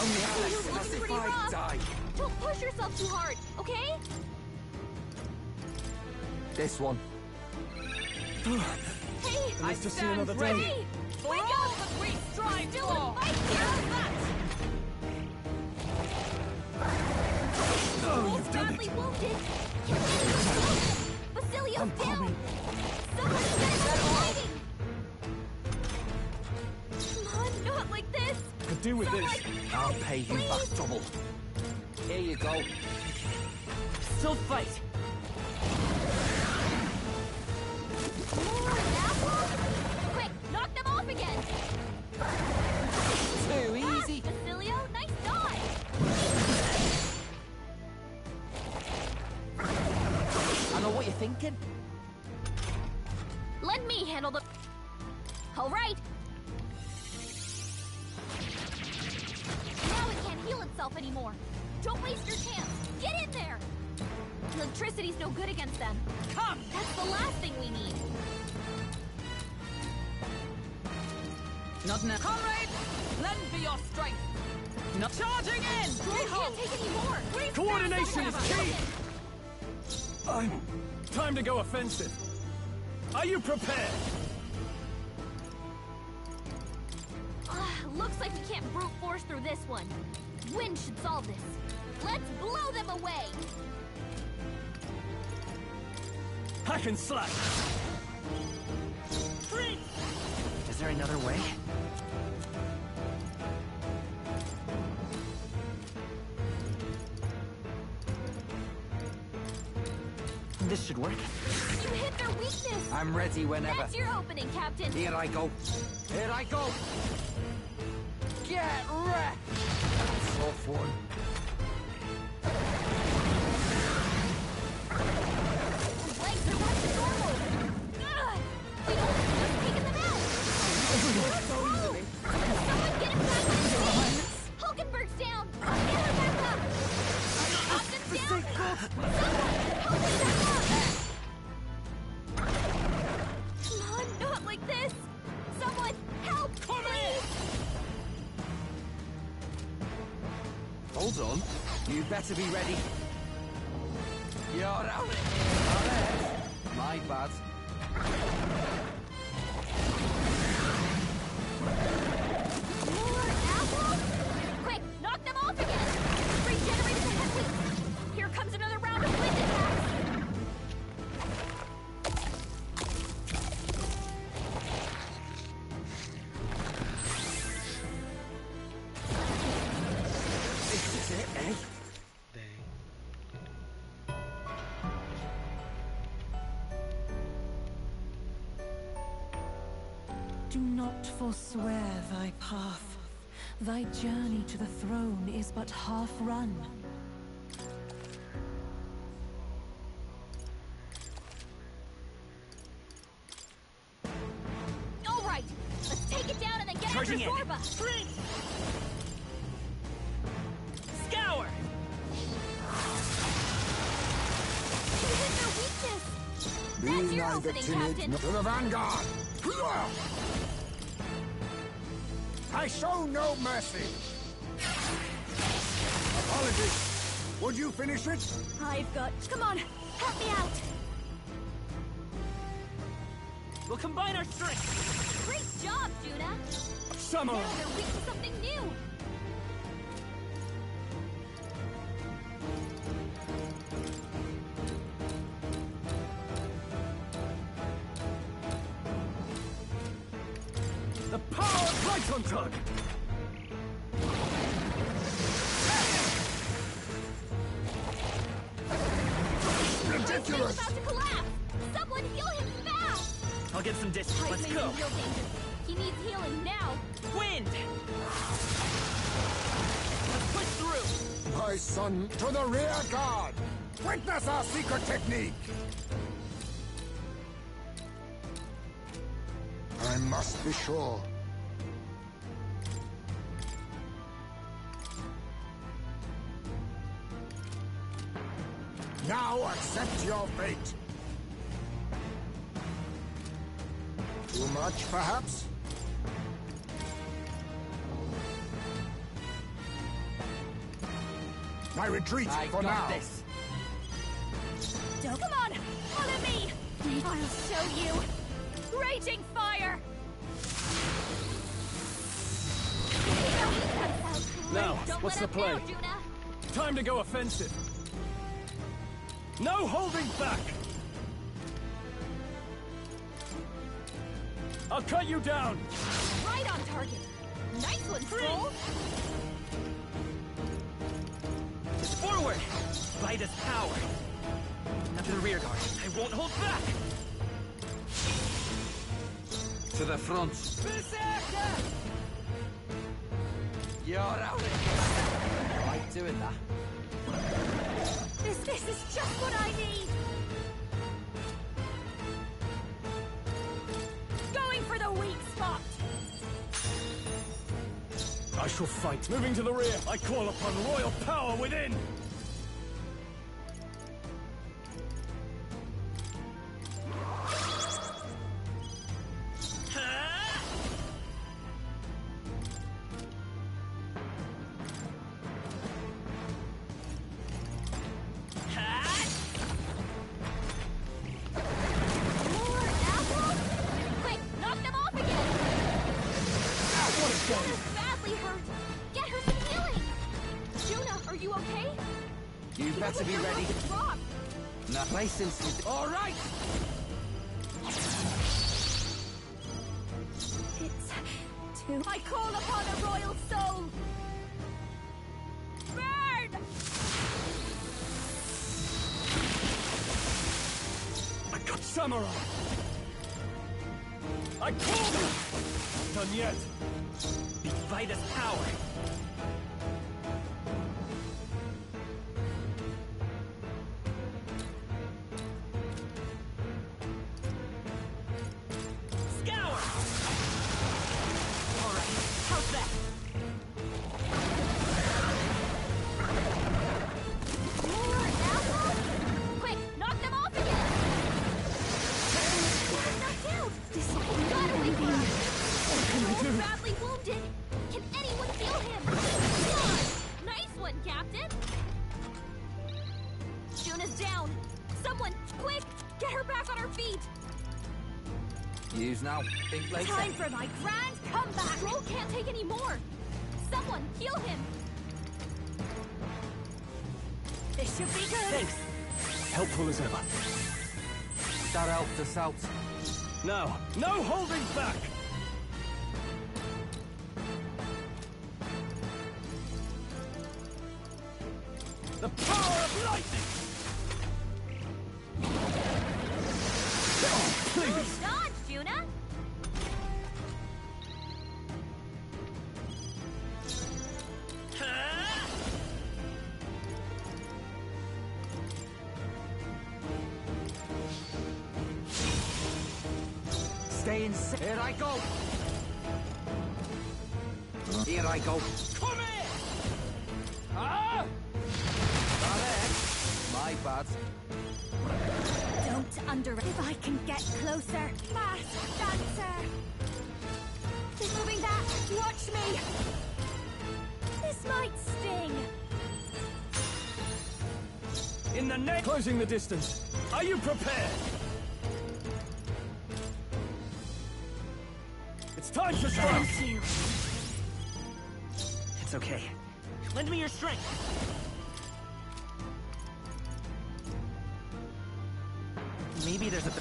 Only You're Alex, looking as if pretty I rough. die. Don't push yourself too hard, okay? This one. Hey! I to see stand another day. ready! For Wake all up! that we strive Still for! in fight here! How's that? Oh, you've done Badly it. wounded! Can anyone help him? Basilio's I'm down! coming. Someone get him fighting! Come on, not like this! Could do with this. I'll pay you back Please. double. Here you go. Still fight! More apple? Quick, knock them off again! Too easy. Basilio, nice dodge! I know what you're thinking. Let me handle the... All right! Now it can't heal itself anymore. Don't waste your chance. Get in there! Electricity's no good against them. Come! That's the last thing we need. Not now. Comrade, lend me your strength. Not charging in! Stroll can't take any more. Coordination is key! Time to go offensive. Are you prepared? Looks like we can't brute force through this one. Wind should solve this. Let's blow them away! Hack and slash. Is there another way? This should work. You hit their weakness! I'm ready whenever. That's your opening, Captain! Here I go. Here I go. Get wrecked. Tough one. Legs are back to normal! Ugh! We don't have to just taking them out! Someone get him back on his feet! Hulkenberg's down! Get her back up! Austin's down! Someone help me back up! Come on, not like this! Someone help, please! Hold on. You better be ready. You're out of here. My bad. More apples? Quick, knock them off again! Regenerated the headway! Here comes another round of wind attacks! forswear thy path. Thy journey to the throne is but half run. All right, let's take it down and then get after Charging in. Zorba. Scour! You hit their weakness. Be That's your neither opening, timid Captain. nor to the vanguard! I show no mercy! Apologies. Would you finish it? I've got... Come on, help me out! We'll combine our strength! Great job, Juna! Samurai! Now they're weak to something new! The power of light on tug! Ridiculous! He's about to collapse! Someone heal him fast! I'll get some distance. Let's Typhus go! is in real danger. He needs healing now! Wind! Let's push through! My son, to the rear guard! Witness our secret technique! I must be sure. Now accept your fate. Too much, perhaps? I retreat for now. This. Come on, follow me! I'll show you! Raging fire! Now, Don't what's let the him play? down, Juna. Time to go offensive. No holding back! I'll cut you down! Right on target. Nice one, Troll. Forward! Vida's power! Now to the rear guard. I won't hold back! To the front. Berserker! You're out of here. I like doing that. This is just what I need! Going for the weak spot! I shall fight. Moving to the rear, I call upon royal power within! More apples? Quick, knock them off again! Juna's badly hurt. Get her some healing. Juna, are you okay? You better be You're ready. about to drop. Now, license. All right. It's too... I call upon a royal soul! Burn! I cut samurai! I call them! Not done yet! Beat Vida's power! Scour! Alright, how's that? More apples? Quick, knock them off again! Juna's knocked out! This got away from her! Joel's badly wounded! Can anyone heal him? God! Nice one, Captain! Juna's down! Someone, quick! Get her back on her feet! Use now. Think later. Time for my grand comeback! Troll can't take any more! Someone, heal him! This should be good! Thanks! Helpful as ever. That helped us out. Now, no holding back! The power of lightning! Oh, please! Dodge, Juna! staying safe. Here I go! Here I go. Come here! Ah! My bad. Don't underestimate. If I can get closer. Masked dancer! He's moving back! Watch me! This might sting! In the name... Closing the distance. Are you prepared? It's time to strike! Thank you. It's okay. Lend me your strength. Maybe there's a...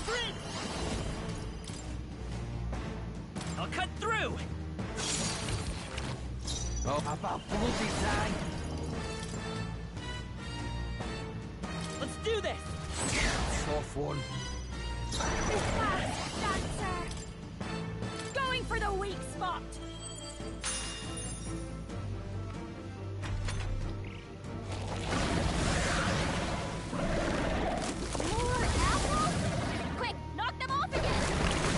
I'll cut through! Oh, about bloody time! Let's do this! Tough one. Masked dancer! Going for the weak spot! More apples? Quick, knock them off again!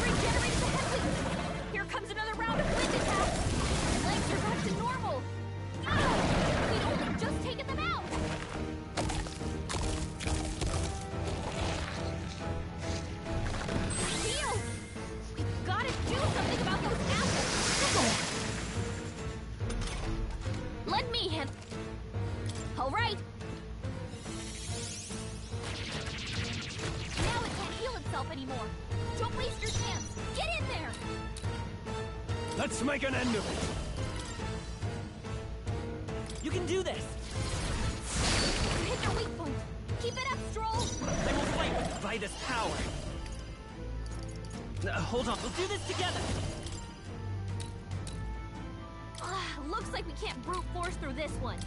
Regenerated the headwinds! Here comes another round of wind attacks! Legs are back to normal! Ow! We'd only just taken them out! Heal! We've gotta do something about those apples! Let me handle... All right! Now it can't heal itself anymore. Don't waste your chance. Get in there! Let's make an end of it! You can do this! You hit your weak point. Keep it up, Stroll! I will fight with Vida's power! Hold on, we'll do this together! Looks like we can't brute force through this one.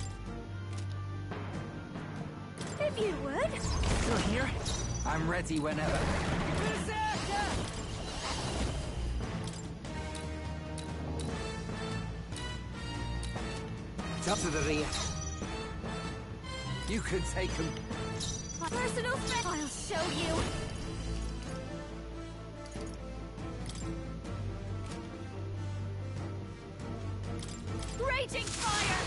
If you would. You're here? I'm ready whenever. Jump to the rear. You can take him. Personal friend. I'll show you. Raging fire!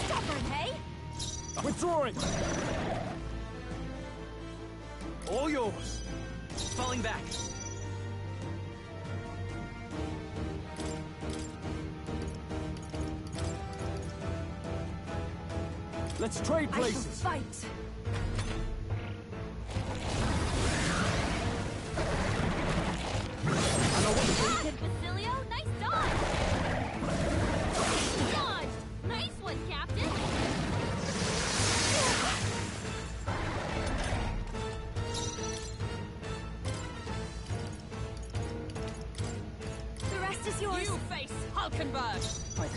Stubborn, hey? Withdrawing! All yours! Falling back. Let's trade places! I shall fight! Basilio, nice dodge! Dodge! Nice one, Captain! The rest is yours. You face Hulkenberg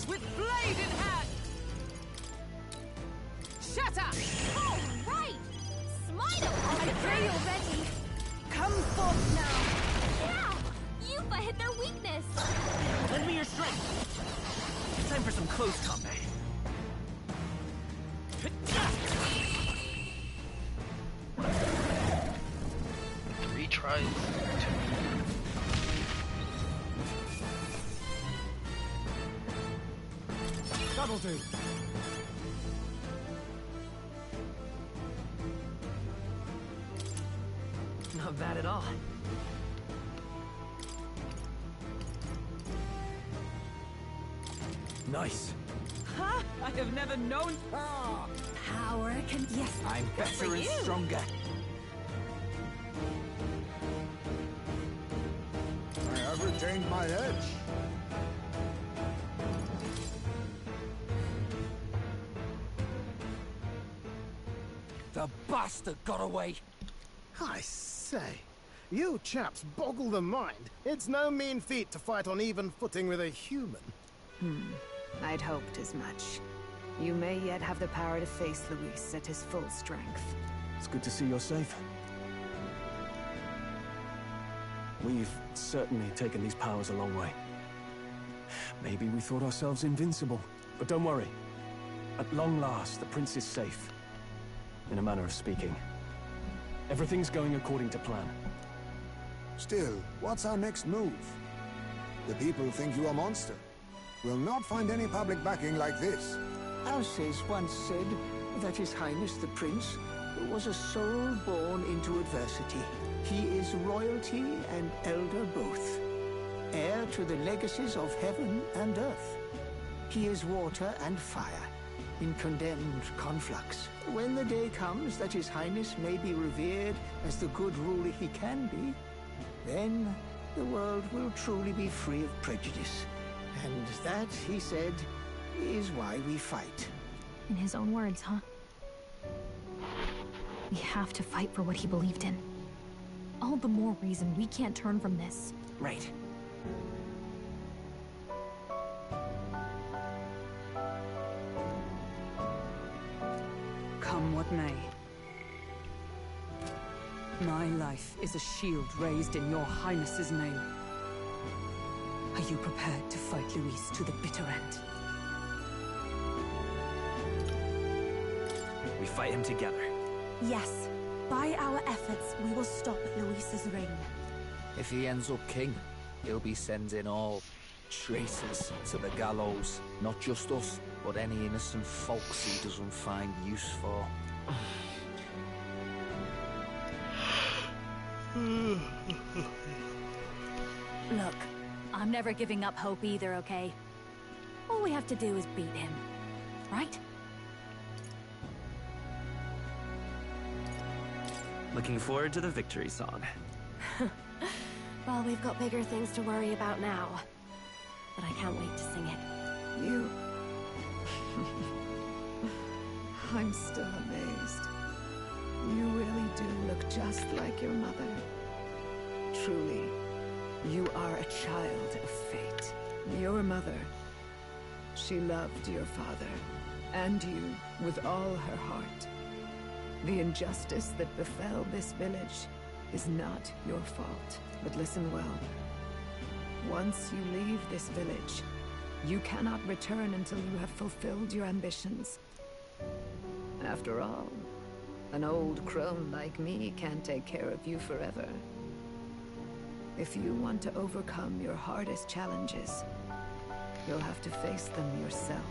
with blade in hand. Shatter! All right! Smite him! I pray you're ready. Come forth now. Yeah! Yuffie hit their weakness. Lend me your strength. Time for some close combat. Retries. That'll do. Not bad at all. Nice. Huh? I have never known... Power can... Yes, I'm good for better and you. stronger. I have retained my edge. The bastard got away. I say, you chaps boggle the mind. It's no mean feat to fight on even footing with a human. I'd hoped as much. You may yet have the power to face Luis at his full strength. It's good to see you're safe. We've certainly taken these powers a long way. Maybe we thought ourselves invincible, but don't worry. At long last, the prince is safe. In a manner of speaking. Everything's going according to plan. Still, what's our next move? The people think you a monster. We'll not find any public backing like this. Alces once said that His Highness the Prince was a soul born into adversity. He is royalty and elder both, heir to the legacies of heaven and earth. He is water and fire, in condemned conflux. When the day comes that His Highness may be revered as the good ruler he can be, then the world will truly be free of prejudice. And that, he said, is why we fight. In his own words, huh? We have to fight for what he believed in. All the more reason we can't turn from this. Right. Come what may. My life is a shield raised in your Highness's name. Are you prepared to fight Luis to the bitter end? We fight him together. Yes. By our efforts, we will stop Luis's reign. If he ends up king, he'll be sending all traitors to the gallows. Not just us, but any innocent folks he doesn't find use for. Look, I'm never giving up hope either, okay? All we have to do is beat him, right? Looking forward to the victory song. Well, we've got bigger things to worry about now. But I can't wait to sing it. You... I'm still amazed. You really do look just like your mother. Truly, you are a child of fate. Your mother, she loved your father, and you with all her heart. The injustice that befell this village is not your fault. But listen well. Once you leave this village, you cannot return until you have fulfilled your ambitions. After all, an old crone like me can't take care of you forever. If you want to overcome your hardest challenges, you'll have to face them yourself.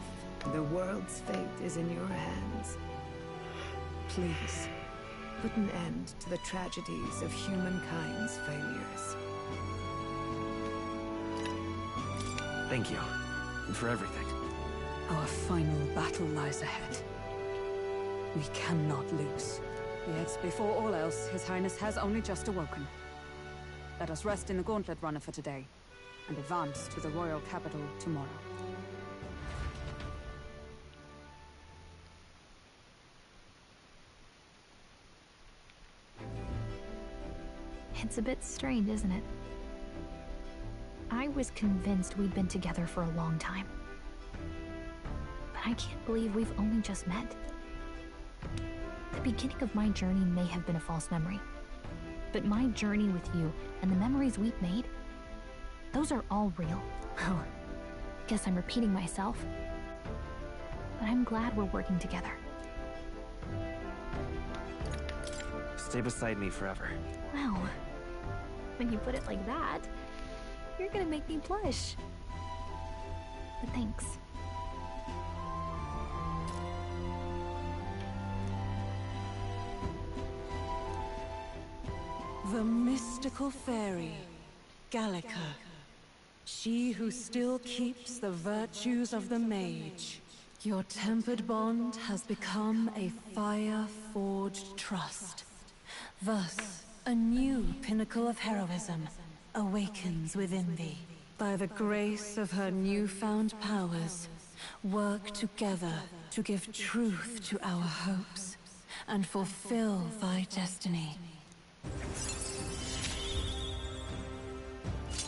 The world's fate is in your hands. Please, put an end to the tragedies of humankind's failures. Thank you. For everything. Our final battle lies ahead. We cannot lose. Yet, before all else, His Highness has only just awoken. Let us rest in the Gauntlet Runner for today, and advance to the royal capital tomorrow. It's a bit strange, isn't it? I was convinced we'd been together for a long time. But I can't believe we've only just met. The beginning of my journey may have been a false memory. But my journey with you and the memories we've made, those are all real. Oh, guess I'm repeating myself. But I'm glad we're working together. Stay beside me forever. Wow. When you put it like that, you're gonna make me blush. But thanks. The mystical fairy, Gallica. She who still keeps the virtues of the mage. Your tempered bond has become a fire-forged trust. Thus, a new pinnacle of heroism awakens within thee. By the grace of her newfound powers, work together to give truth to our hopes and fulfill thy destiny.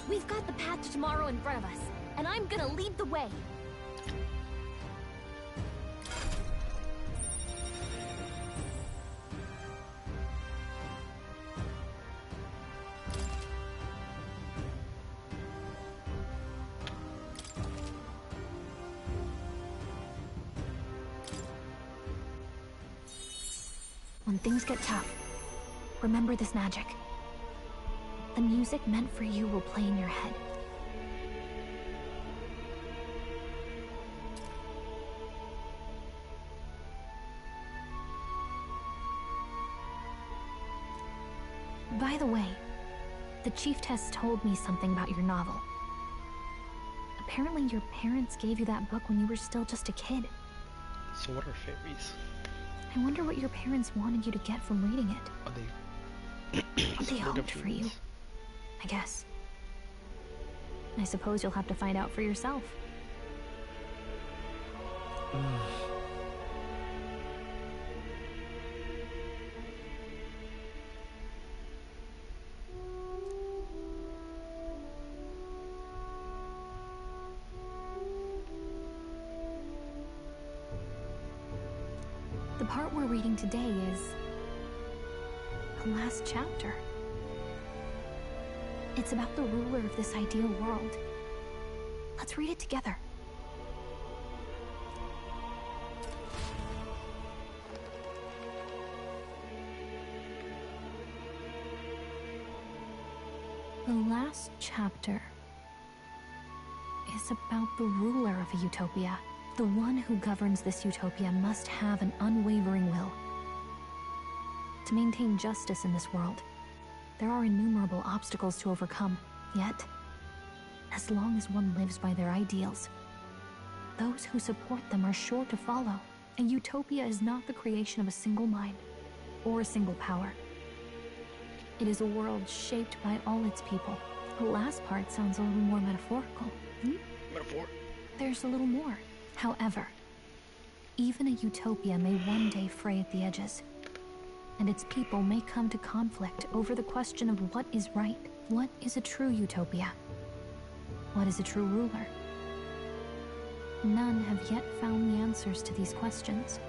We've got the path to tomorrow in front of us, and I'm gonna lead the way. When things get tough, remember this magic. the music meant for you will play in your head. By the way, the chiefess told me something about your novel. Apparently your parents gave you that book when you were still just a kid. So what are fairies? I wonder what your parents wanted you to get from reading it. Are they... What they hoped for you, I guess. I suppose you'll have to find out for yourself. The part we're reading today is the last chapter. It's about the ruler of this ideal world. Let's read it together. The last chapter is about the ruler of a utopia. The one who governs this utopia must have an unwavering will. To maintain justice in this world, there are innumerable obstacles to overcome. Yet, as long as one lives by their ideals, those who support them are sure to follow. A utopia is not the creation of a single mind or a single power. It is a world shaped by all its people. The last part sounds a little more metaphorical. Metaphor? There's a little more. However, even a utopia may one day fray at the edges, and its people may come to conflict over the question of what is right. What is a true utopia? What is a true ruler? None have yet found the answers to these questions.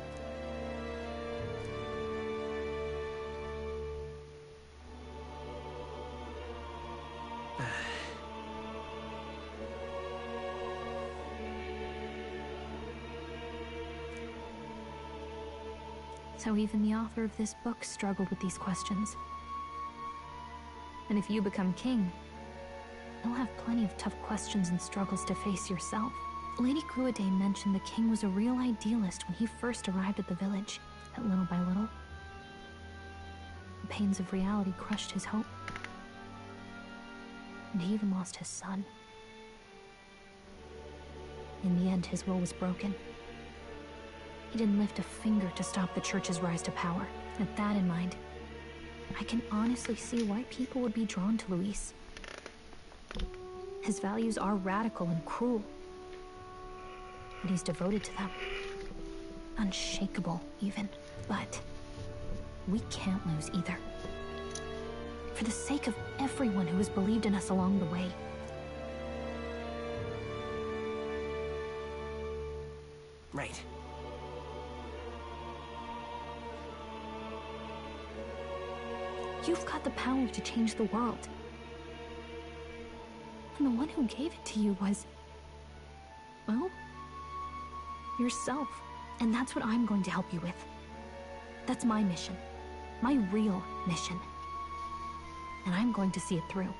So even the author of this book struggled with these questions. And if you become king, you'll have plenty of tough questions and struggles to face yourself. Lady Gruaday mentioned the king was a real idealist when he first arrived at the village. That little by little, the pains of reality crushed his hope. And he even lost his son. In the end, his will was broken. He didn't lift a finger to stop the church's rise to power. With that in mind, I can honestly see why people would be drawn to Luis. His values are radical and cruel, but he's devoted to them. Unshakable, even. But we can't lose either. For the sake of everyone who has believed in us along the way. Right. You've got the power to change the world. And the one who gave it to you was, well, yourself. And that's what I'm going to help you with. That's my mission. My real mission. And I'm going to see it through.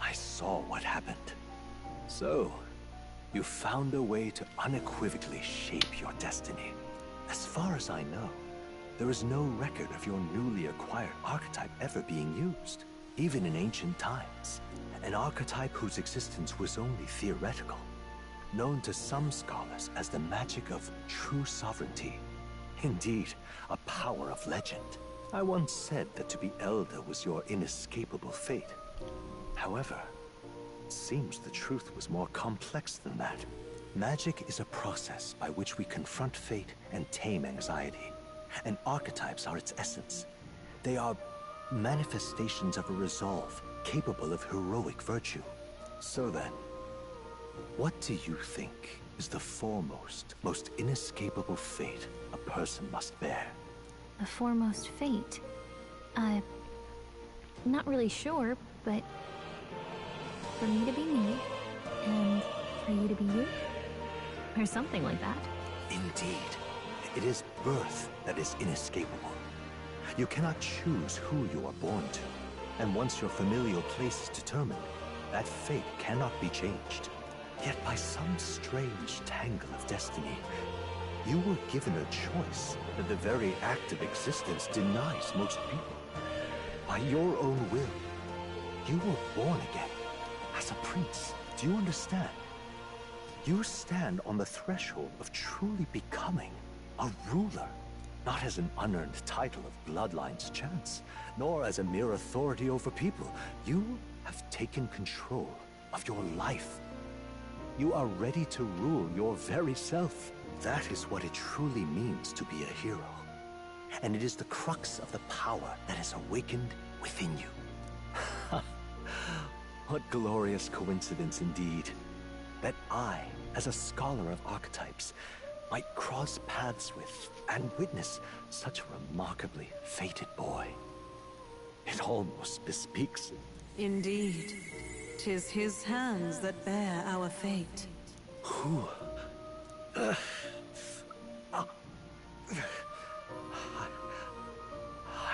I saw what happened. So, you found a way to unequivocally shape your destiny. As far as I know, there is no record of your newly acquired archetype ever being used, even in ancient times. An archetype whose existence was only theoretical, known to some scholars as the magic of true sovereignty. Indeed, a power of legend. I once said that to be Elder was your inescapable fate. However, it seems the truth was more complex than that. Magic is a process by which we confront fate and tame anxiety. And archetypes are its essence. They are manifestations of a resolve capable of heroic virtue. So then, what do you think is the foremost, most inescapable fate a person must bear. The foremost fate? Not really sure, but for me to be me, and for you to be you? Or something like that. Indeed. It is birth that is inescapable. You cannot choose who you are born to. And once your familial place is determined, that fate cannot be changed. Yet by some strange tangle of destiny, you were given a choice that the very act of existence denies most people. By your own will, you were born again, as a prince. Do you understand? You stand on the threshold of truly becoming a ruler, not as an unearned title of bloodline's chance, nor as a mere authority over people. You have taken control of your life. You are ready to rule your very self. That is what it truly means to be a hero. And it is the crux of the power that is awakened within you. What glorious coincidence indeed, that I, as a scholar of archetypes, might cross paths with and witness such a remarkably fated boy. It almost bespeaks... Indeed. 'Tis his hands that bear our fate. Who?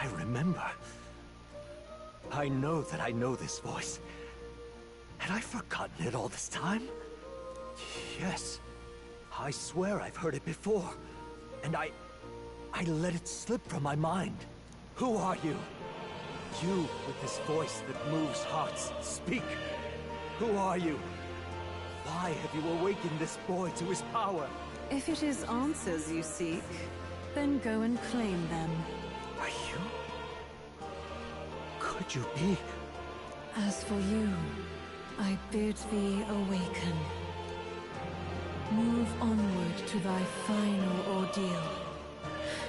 I remember. I know that I know this voice. Had I forgotten it all this time? Yes. I swear I've heard it before. And I let it slip from my mind. Who are you? You with this voice that moves hearts. Speak. Who are you? Why have you awakened this boy to his power? If it is answers you seek, then go and claim them. Are you? Could you be? As for you, I bid thee awaken. Move onward to thy final ordeal.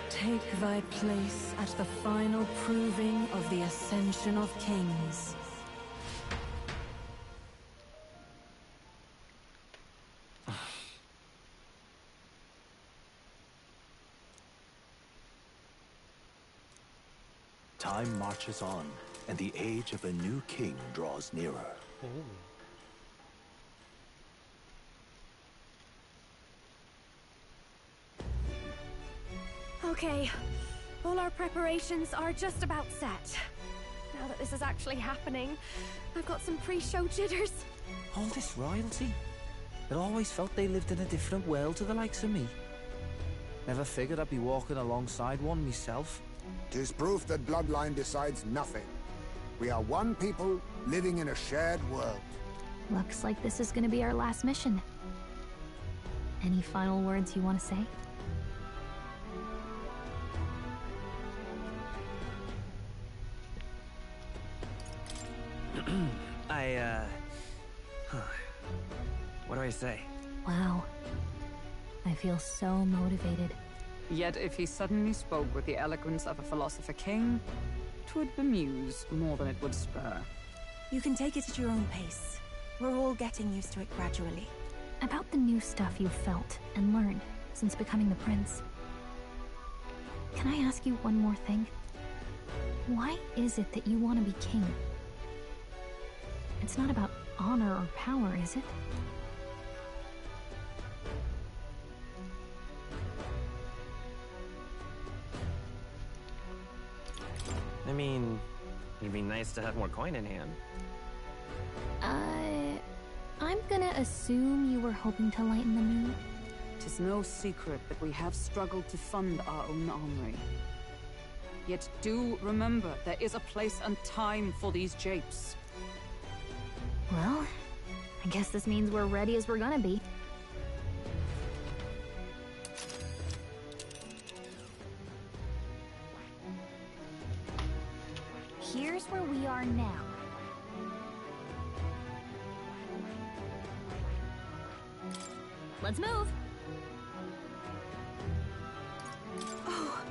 Take thy place at the final proving of the Ascension of Kings. Time marches on, and the age of a new king draws nearer. Okay, all our preparations are just about set. Now that this is actually happening, I've got some pre-show jitters. All this royalty? It always felt they lived in a different world to the likes of me. Never figured I'd be walking alongside one myself. 'Tis proof that bloodline decides nothing. We are one people living in a shared world. Looks like this is gonna be our last mission. Any final words you want to say? What do I say? Wow. I feel so motivated. Yet if he suddenly spoke with the eloquence of a philosopher king, 'twould bemuse more than it would spur. You can take it at your own pace. We're all getting used to it gradually. About the new stuff you've felt and learned since becoming the prince. Can I ask you one more thing? Why is it that you want to be king? It's not about honor or power, is it? I mean, it'd be nice to have more coin in hand. I'm gonna assume you were hoping to lighten the mood. 'Tis no secret that we have struggled to fund our own armory. Yet do remember, there is a place and time for these japes. Well, I guess this means we're ready as we're gonna be. Here's where we are now. Let's move! Oh.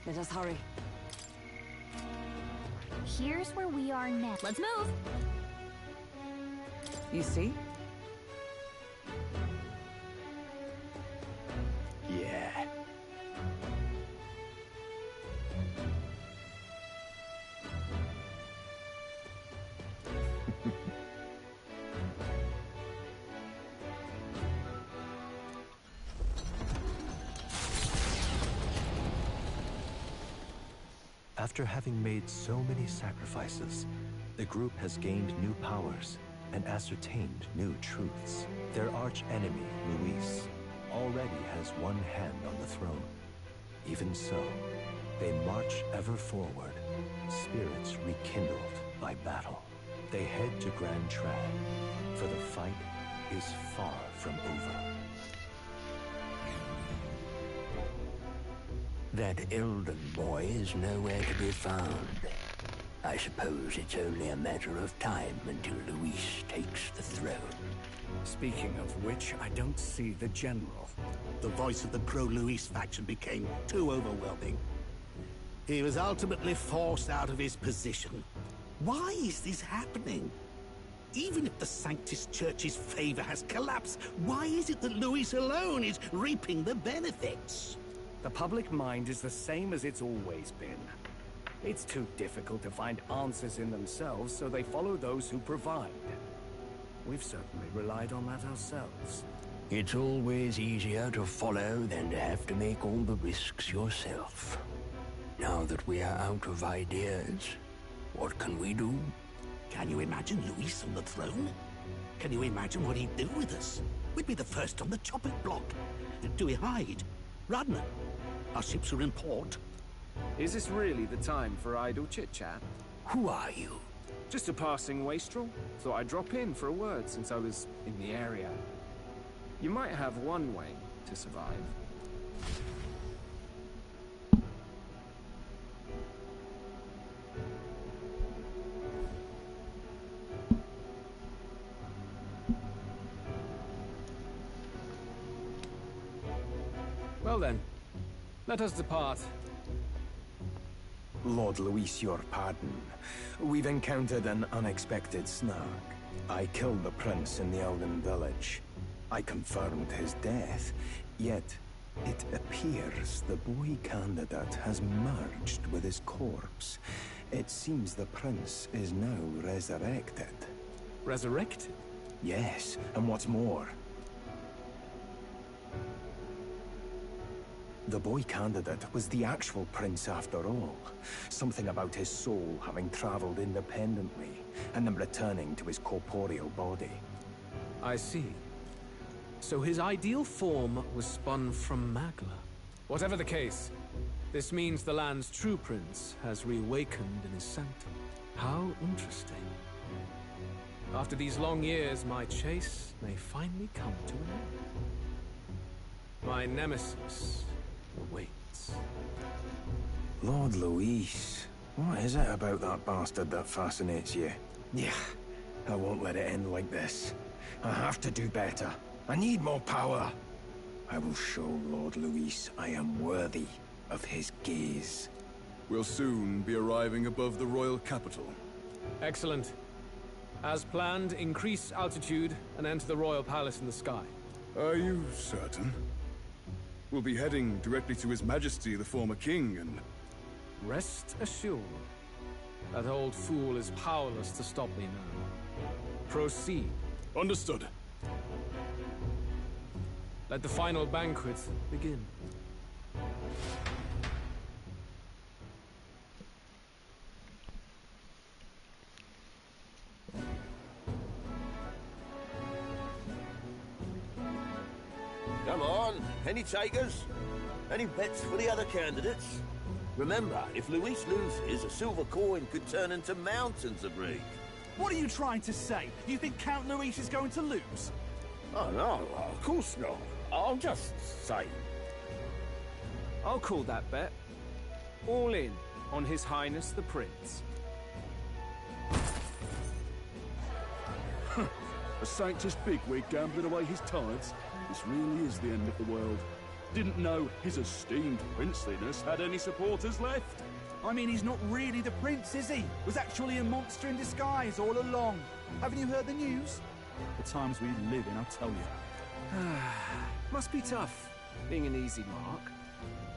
Let us hurry. Here's where we are now. Let's move! You see? Yeah. After having made so many sacrifices, the group has gained new powers and ascertained new truths. Their arch-enemy, Luis, already has one hand on the throne. Even so, they march ever forward, spirits rekindled by battle. They head to Grand Trad, for the fight is far from over. That Eldan boy is nowhere to be found. I suppose it's only a matter of time until Luis takes the throne. Speaking of which, I don't see the general. The voice of the pro-Luis faction became too overwhelming. He was ultimately forced out of his position. Why is this happening? Even if the Sanctus Church's favor has collapsed, why is it that Luis alone is reaping the benefits? The public mind is the same as it's always been. It's too difficult to find answers in themselves, so they follow those who provide. We've certainly relied on that ourselves. It's always easier to follow than to have to make all the risks yourself. Now that we are out of ideas, what can we do? Can you imagine Luis on the throne? Can you imagine what he'd do with us? We'd be the first on the chopping block. Do we hide? Run? Our ships are in port. Is this really the time for idle chit-chat? Who are you? Just a passing wastrel. Thought I'd drop in for a word since I was in the area. You might have one way to survive. Well then, let us depart. Lord Luis, your pardon. We've encountered an unexpected snag. I killed the prince in the Eldan village. I confirmed his death, yet it appears the boy candidate has merged with his corpse. It seems the prince is now resurrected. Resurrected? Yes, and what's more, the boy candidate was the actual prince after all. Something about his soul having traveled independently, and then returning to his corporeal body. I see. So his ideal form was spun from Magla. Whatever the case, this means the land's true prince has reawakened in his sanctum. How interesting. After these long years, my chase may finally come to an end. My nemesis awaits. Lord Luis, what is it about that bastard that fascinates you? Yeah, I won't let it end like this. I have to do better. I need more power. I will show Lord Luis I am worthy of his gaze. We'll soon be arriving above the royal capital. Excellent. As planned, increase altitude and enter the royal palace in the sky. Are you certain? We'll be heading directly to His Majesty, the former king, and... Rest assured, that old fool is powerless to stop me now. Proceed. Understood. Let the final banquet begin. Come on, any takers? Any bets for the other candidates? Remember, if Luis loses, a silver coin could turn into mountains of reed. What are you trying to say? You think Count Luis is going to lose? Oh, no, of course not. I'll just say. I'll call that bet. All in on His Highness the Prince. A Sanctus bigwig gambling away his tithes? This really is the end of the world. Didn't know his esteemed princeliness had any supporters left. I mean, he's not really the prince, is he? Was actually a monster in disguise all along. Haven't you heard the news? The times we live in, I'll tell you. Must be tough, being an easy mark.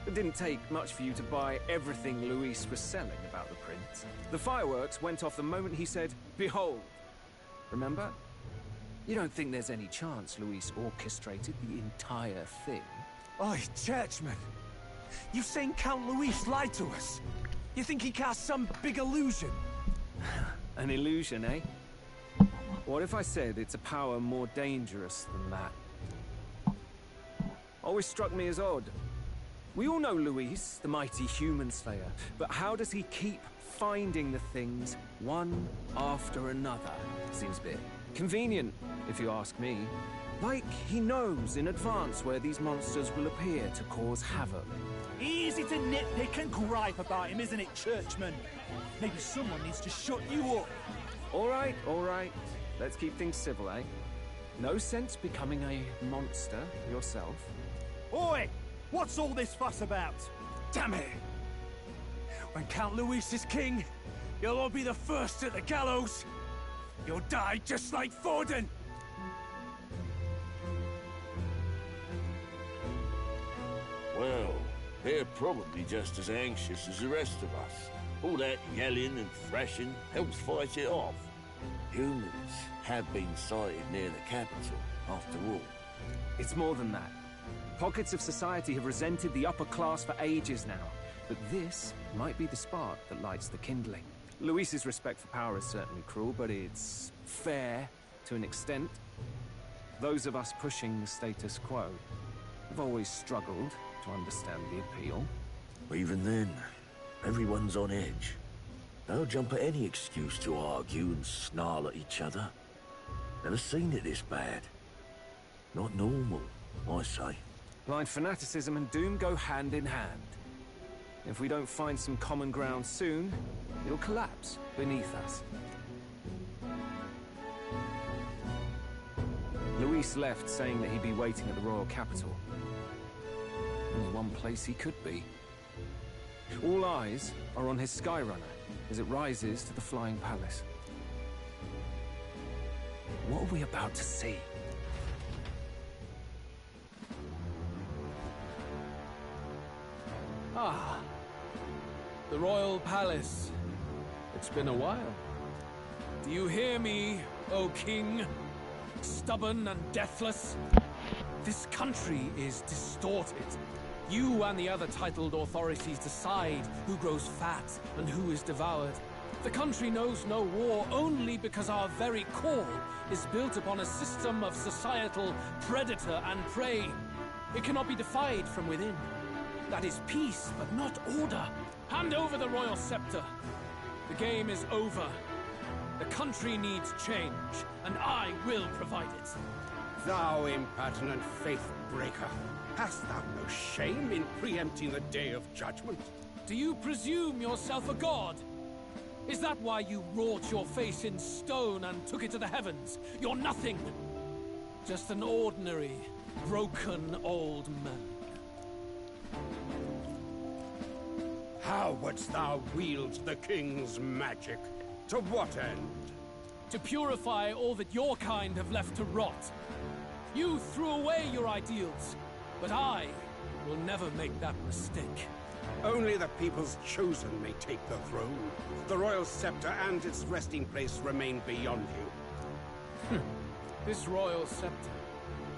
It didn't take much for you to buy everything Luis was selling about the prince. The fireworks went off the moment he said, "Behold." Remember? You don't think there's any chance Luis orchestrated the entire thing? Oi, churchman! You saying Count Luis lied to us? You think he cast some big illusion? An illusion, eh? What if I said it's a power more dangerous than that? Always struck me as odd. We all know Luis, the mighty human slayer, but how does he keep finding the things one after another? Seems a bit convenient, if you ask me. Like he knows in advance where these monsters will appear to cause havoc. Easy to nitpick and gripe about him, isn't it, churchman? Maybe someone needs to shut you up. All right. Let's keep things civil, eh? No sense becoming a monster yourself. Oi! What's all this fuss about? Damn it! When Count Luis is king, you'll all be the first at the gallows. You'll die just like Forden. Well, they're probably just as anxious as the rest of us. All that yelling and thrashing helps fight it off. Humans have been sighted near the capital, after all. It's more than that. Pockets of society have resented the upper class for ages now, but this might be the spark that lights the kindling. Luis's respect for power is certainly cruel, but it's fair to an extent. Those of us pushing the status quo have always struggled to understand the appeal. Even then, everyone's on edge. They'll jump at any excuse to argue and snarl at each other. Never seen it this bad. Not normal, I say. Blind fanaticism and doom go hand in hand. If we don't find some common ground soon, it'll collapse beneath us. Luis left saying that he'd be waiting at the royal capital. Only one place he could be. All eyes are on his Skyrunner as it rises to the flying palace. What are we about to see? Ah, the royal palace. It's been a while. Do you hear me, O king? Stubborn and deathless? This country is distorted. You and the other titled authorities decide who grows fat and who is devoured. The country knows no war only because our very core is built upon a system of societal predator and prey. It cannot be defied from within. That is peace, but not order. Hand over the royal scepter. The game is over. The country needs change, and I will provide it. Thou impertinent faith-breaker, hast thou no shame in preempting the day of judgment? Do you presume yourself a god? Is that why you wrought your face in stone and took it to the heavens? You're nothing. Just an ordinary, broken old man. How wouldst thou wield the king's magic? To what end? To purify all that your kind have left to rot. You threw away your ideals, but I will never make that mistake. Only the people's chosen may take the throne. The royal scepter and its resting place remain beyond you. This royal scepter,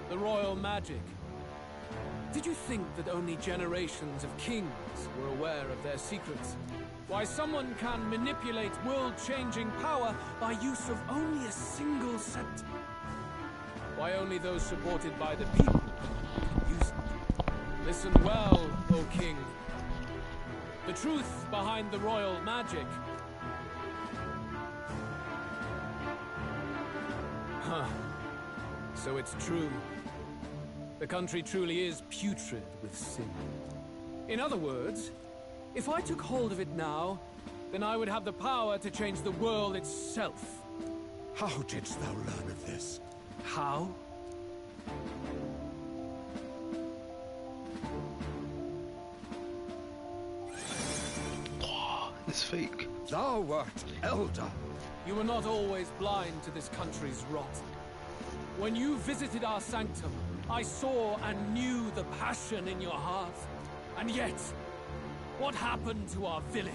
the royal magic. Did you think that only generations of kings were aware of their secrets? Why someone can manipulate world-changing power by use of only a single scepter? Why only those supported by the people can use it? Listen well, O king. The truth behind the royal magic. Huh. So it's true. The country truly is putrid with sin. In other words, if I took hold of it now, then I would have the power to change the world itself. How didst thou learn of this? How? It's fake. Thou wert Eldan. You were not always blind to this country's rot. When you visited our sanctum, I saw and knew the passion in your heart. And yet, what happened to our village?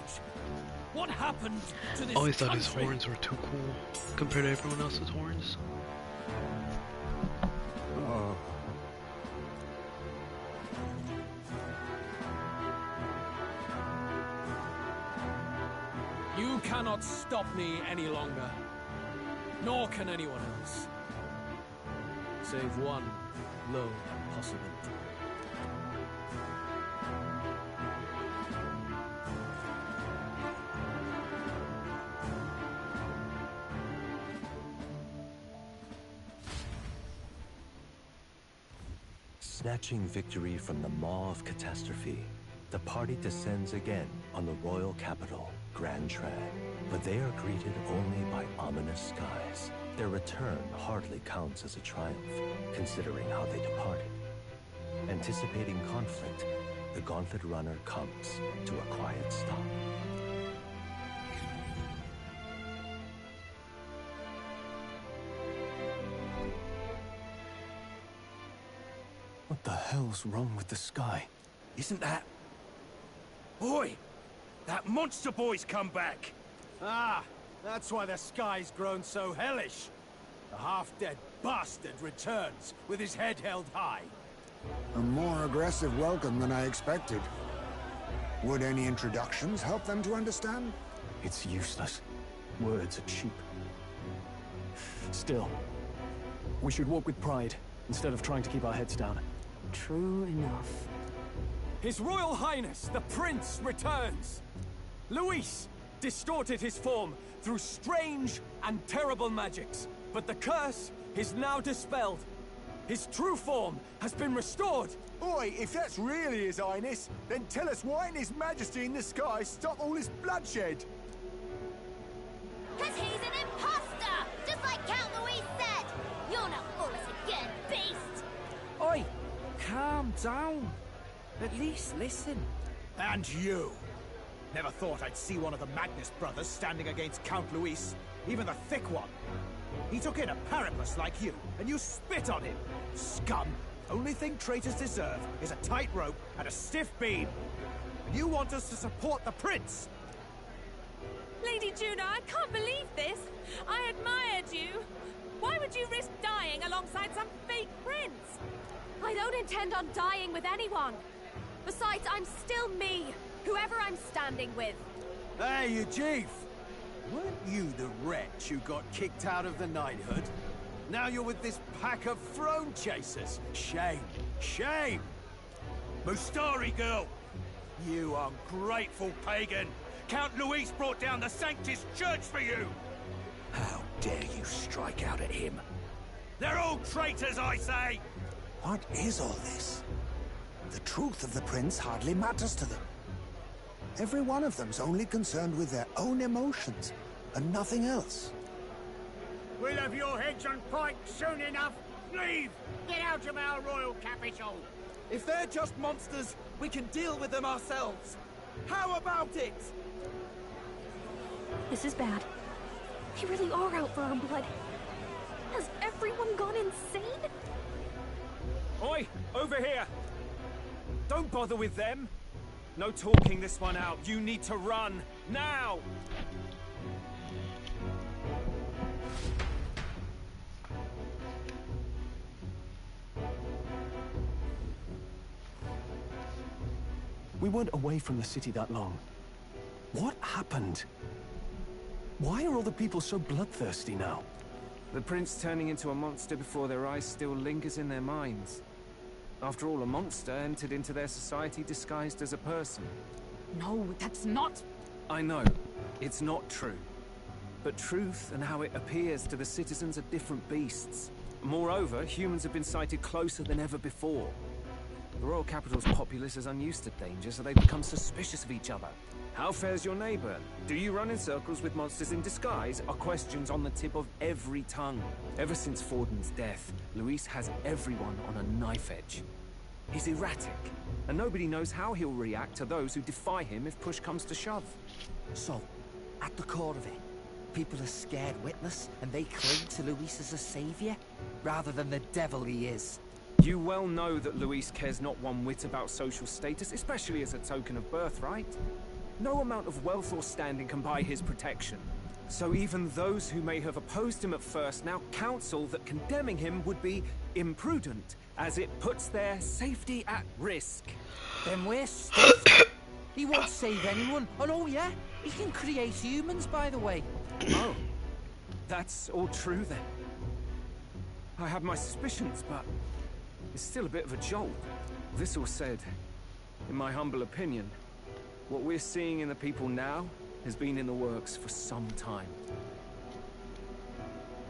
What happened to this I thought his country? horns were too cool compared to everyone else's horns. Oh. You cannot stop me any longer. Nor can anyone else. Save one lone possibility. Snatching victory from the maw of catastrophe, the party descends again on the royal capital, Grand Trad. But they are greeted only by ominous skies. Their return hardly counts as a triumph, considering how they departed. Anticipating conflict, the Gauntlet Runner comes to a quiet stop. What the hell's wrong with the sky? Isn't that... Boy! That monster boy's come back! Ah, that's why the sky's grown so hellish. The half-dead bastard returns with his head held high. A more aggressive welcome than I expected. Would any introductions help them to understand? It's useless. Words are cheap. Still, we should walk with pride instead of trying to keep our heads down. True enough. His Royal Highness, the Prince, returns! Luis distorted his form through strange and terrible magics, but the curse is now dispelled. His true form has been restored! Oi, if that's really His Highness, then tell us why didn't His Majesty in the sky stop all this bloodshed? Cause he's an imposter! Just like Count Luis said! You're not fool us again, beast! Oi! Calm down. At least listen. And you! Never thought I'd see one of the Magnus brothers standing against Count Luis, even the thick one. He took in a Paripus like you, and you spit on him. Scum! Only thing traitors deserve is a tight rope and a stiff beam. And you want us to support the prince? Lady Juno, I can't believe this. I admired you. Why would you risk dying alongside some fake prince? I don't intend on dying with anyone. Besides, I'm still me, whoever I'm standing with. Hey, you chief! Weren't you the wretch who got kicked out of the knighthood? Now you're with this pack of throne chasers. Shame. Shame! Mustari girl! You ungrateful pagan! Count Luis brought down the Sanctus Church for you! How dare you strike out at him? They're all traitors, I say! What is all this? The truth of the prince hardly matters to them. Every one of them's only concerned with their own emotions, and nothing else. We'll have your heads on pike soon enough. Leave! Get out of our royal capital! If they're just monsters, we can deal with them ourselves. How about it? This is bad. They really are out for our blood. Has everyone gone insane? Oi! Over here! Don't bother with them! No talking this one out. You need to run. Now! We weren't away from the city that long. What happened? Why are all the people so bloodthirsty now? The prince turning into a monster before their eyes still lingers in their minds. After all, a monster entered into their society disguised as a person. No, that's not... I know, it's not true. But truth and how it appears to the citizens are different beasts. Moreover, humans have been sighted closer than ever before. The royal capital's populace is unused to danger, so they become suspicious of each other. How fares your neighbor? Do you run in circles with monsters in disguise? Are questions on the tip of every tongue. Ever since Forden's death, Luis has everyone on a knife edge. He's erratic, and nobody knows how he'll react to those who defy him if push comes to shove. So, at the core of it, People are scared witless, and they cling to Luis as a savior, rather than the devil he is. You well know that Luis cares not one whit about social status, especially as a token of birthright. No amount of wealth or standing can buy his protection. So even those who may have opposed him at first now counsel that condemning him would be imprudent, as it puts their safety at risk. Then we're stuffed. He won't save anyone. And oh yeah, he can create humans, by the way. Oh, that's all true then. I have my suspicions, but it's still a bit of a jolt. This all said, in my humble opinion, what we're seeing in the people now has been in the works for some time.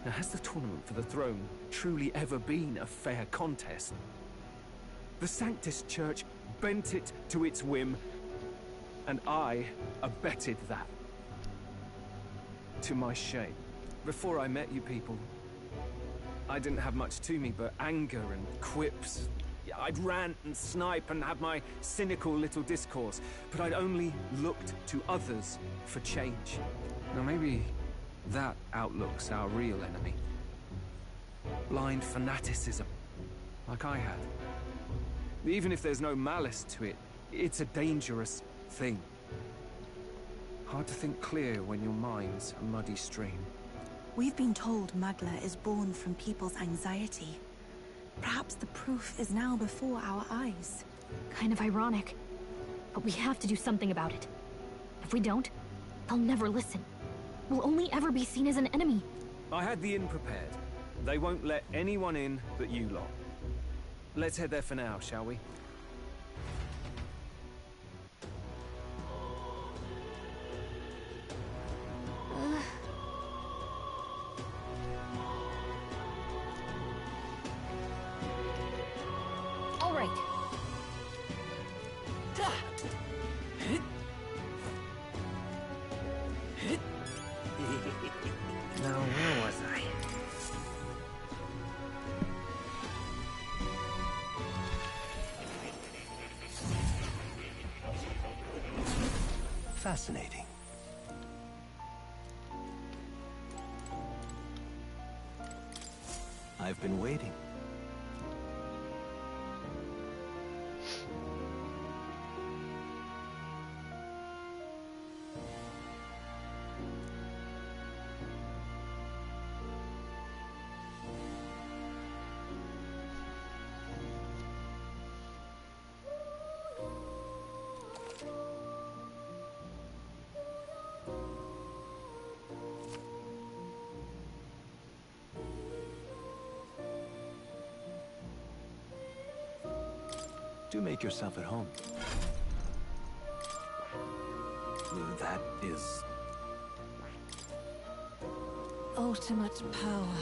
Now, has the tournament for the throne truly ever been a fair contest? The Sanctus Church bent it to its whim, and I abetted that. To my shame. Before I met you people, I didn't have much to me but anger and quips. I'd rant and snipe and have my cynical little discourse, but I'd only looked to others for change. Now maybe that outlook's our real enemy. Blind fanaticism, like I had. Even if there's no malice to it, it's a dangerous thing. Hard to think clear when your mind's a muddy stream. We've been told Magla is born from people's anxiety. Perhaps the proof is now before our eyes. Kind of ironic. But we have to do something about it. If we don't, they'll never listen. We'll only ever be seen as an enemy. I had the inn prepared. They won't let anyone in but you lot. Let's head there for now, shall we? All right. Now, where was I? Fascinating. I've been waiting. Do make yourself at home. That is... Ultimate power.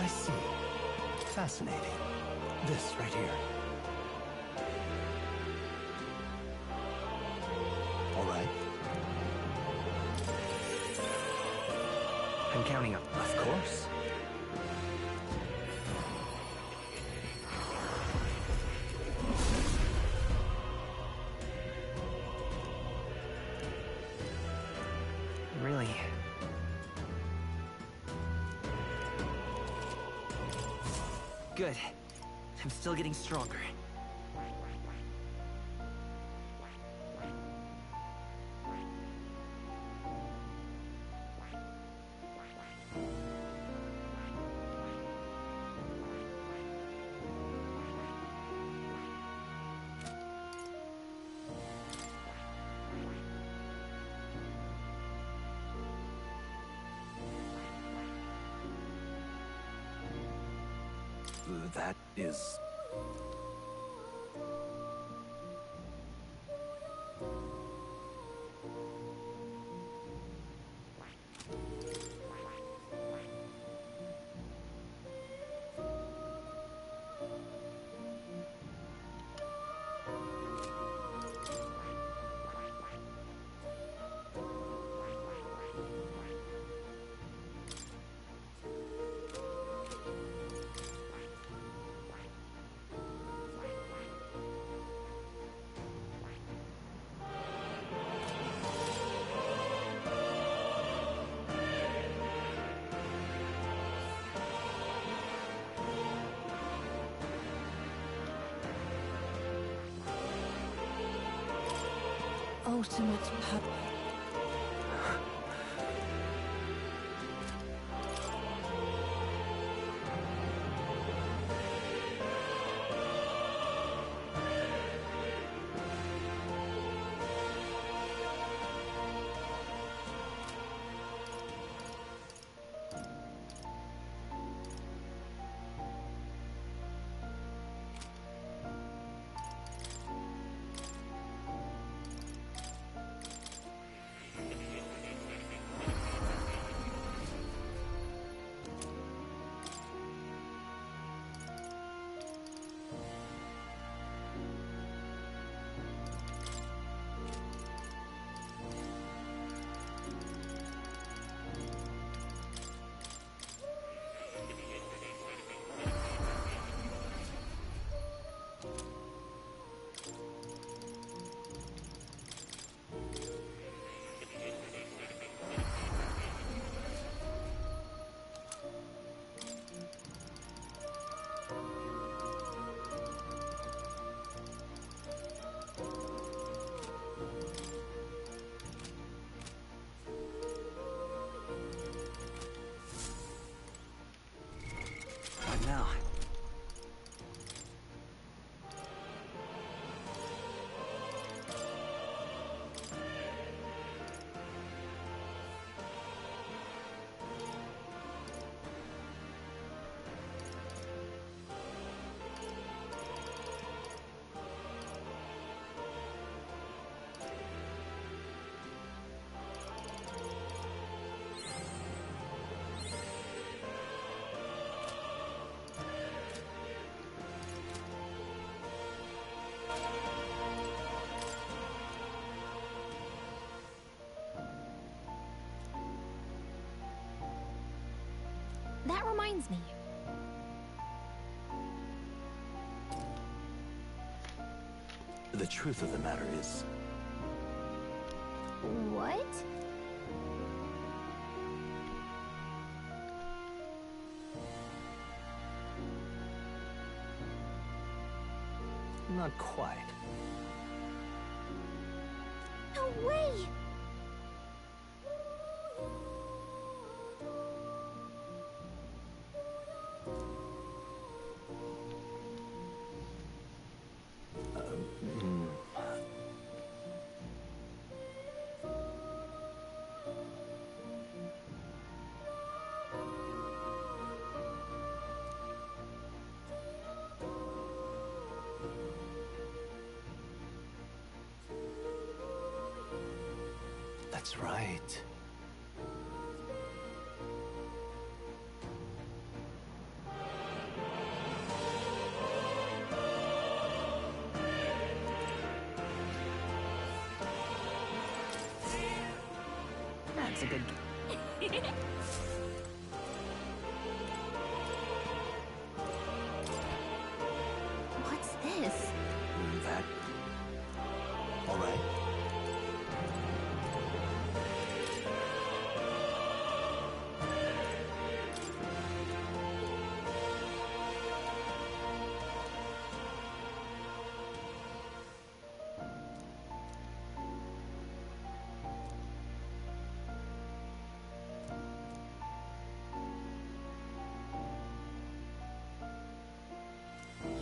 I see. Fascinating. This right here. All right. I'm counting up. Of course. Really? Good. I'm still getting stronger. That is... ultimate purpose. Now. That reminds me. The truth of the matter is... What? Not quite. No way! That's right. That's a good... What's this? That... All right.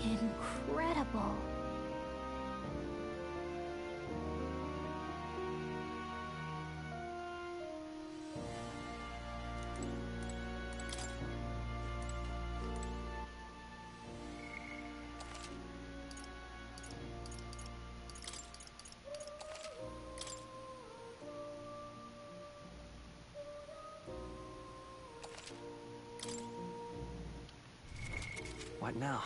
Incredible. What now?